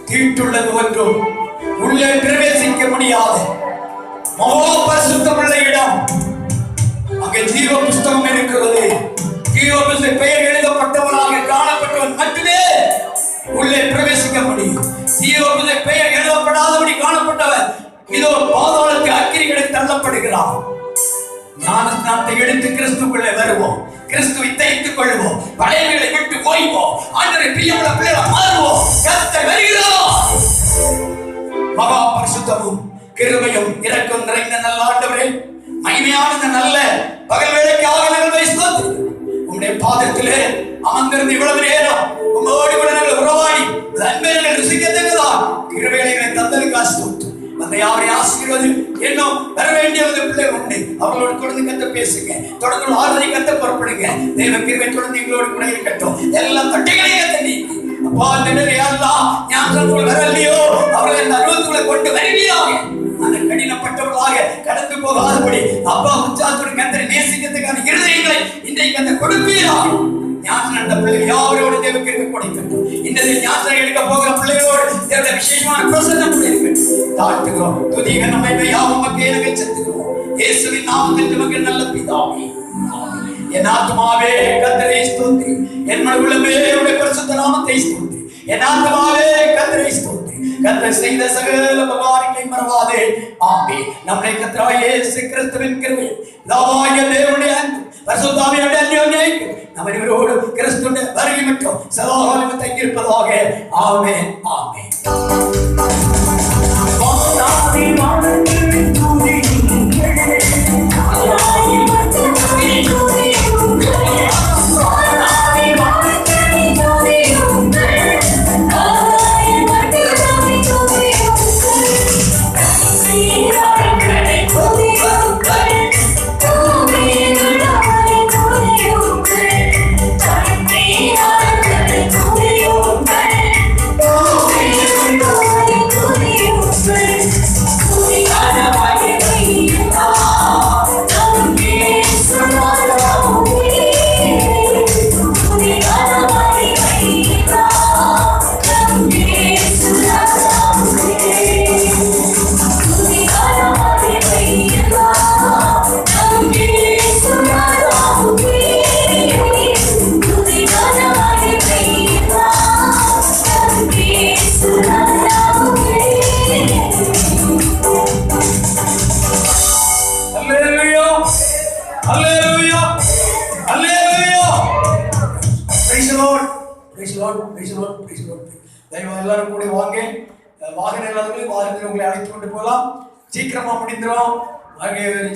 தீட்டுள்ளது ஒன்றும் உள்ளே பிரவேசிக்க முடியாத மகா பரிசுத்தமுள்ள இடம். அங்கே ஜீவ புஸ்தகம் இருக்கிறது. ஜீவ புஸ்தக பெயர் எழுதப்பட்டவனாக காணப்பட்டவன் மட்டுமே உள்ளே பிரவேசிக்க முடியும். ஜீவ புஸ்தக பெயர் எழுதப்படாதபடி காணப்பட்டவன் இதோ பாதாளத்து அக்கினிகளுக்கு தள்ளப்படுகிறான். ஞானஸ்நானத்தை எடுத்து கிறிஸ்துக்குள்ளே வருவோம். கிறிஸ்துவை தைத்துக் கொள்வோம். பழையவைகளை விட்டு ஓய்வோம். ஆண்டவரை பிரியமுள்ள பிள்ளைகளை மாறுவோம். கர்த்தர் வருகிறார். மகா பரிசுத்தமும் கிருபையும் இரக்கம் நிறைந்த நல்ல ஆண்டவரே, மகிமையான இந்த நல்ல பகல் வேளைக்காக நாங்கள் ஸ்தோத்திரிக்கிறோம். உம்முடைய பாதத்திலே அமர்ந்திருந்து இவ்வளவு நேரம் உம்மோடு கூட நாங்கள் உறவாடி அன்பை ருசிக்கத்தக்கதா கிருபைகளை தந்ததுக்காக ஸ்தோத்திரம். அந்த யாரை ஆசீர்வாதி இன்னும் வர வேண்டிய பிள்ளைகள் உண்டு. அவங்களோட தொடர்ந்து கத்த பேசுங்க. தொடர்ந்து ஆறுதலை கத்த புறப்படுங்க. தேவ கிருபை தொடர்ந்து எங்களோடு கூட இருக்கட்டும். எல்லா தட்டைகளையும் தண்ணி அப்பா யாரெல்லாம் ஞாபகம் வரலையோ அவர்களை அந்த அனுபவத்துக்குள்ள கொண்டு வருவீராக. அந்த கடினப்பட்டவர்களாக கடந்து போகாதபடி அப்பா உற்சாகத்தோடு கத்தரை நேசிக்கிறதுக்கான இருதயங்களை இன்றைக்கு அந்த கொடுப்பீராக. ஞாபகம் அந்த பிள்ளைகள் யாரோடு தேவ கிருபை கொடுக்கட்டும். இன்றைய ஞாபகம் எடுக்க போகிற பிள்ளைகளோடு தேவ விசேஷமான பிரசன்னம் இருக்கட்டும். தாழ்த்துகிறோம். துதிக நம்மை யாவும் மக்கள் செலுத்துகிறோம். இயேசுவின் நாமத்தில் நமக்கு நல்ல பிதாவே. என் ஆத்மாவே கர்த்தரை ஸ்தோத்திரி. என் உள்ளமே உம்முடைய பரிசுத்த நாமத்தை ஸ்தோத்திரி. என் ஆத்மாவே கர்த்தரை ஸ்தோத்திரி. கர்த்தர் செய்த சகல உபகாரங்களை மறவாதே. ஆமென். நம்முடைய கர்த்தராகிய இயேசு கிறிஸ்துவின் கிருபை, பிதாவாகிய தேவனுடைய அன்பு, பரிசுத்த ஆவியானவருடைய அந்யோன்யம் நம்ம இவரோடு கிறிஸ்துவின் வருகை மட்டும் சதா காலமும் தங்கியிருப்பதாக. ஆமென், ஆமென். எல்லாரும் கூட வாங்க. வாகனங்கள் வாகனத்தில் உங்களை அழைத்து கொண்டு போகலாம். சீக்கிரமா முடிந்துடும்.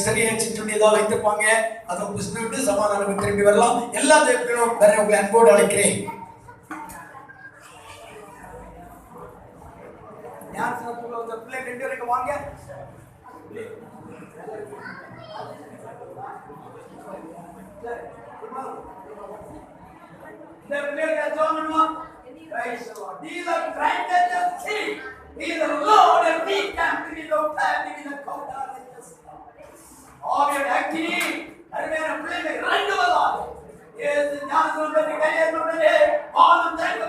சரியா சிற்றுண்டி ஏதாவது வைத்திருப்பாங்க. அதை புரிந்து விட்டு சமாதானம் திரும்பி வரலாம். எல்லா தேவர்களும் வேற உங்களை அன்போடு அழைக்கிறேன். பிள்ளை 2 வரைக்கும் வாங்க. Praise the Lord. He is the grandest of kings. He is the Lord and we can be the family in the court of righteousness. All your activity, அருமையான பிள்ளைகளை 2 வதாது. இயேசு ஞானஸ்நானம் பெற்று கையேற்றுவதே ஆனந்தம்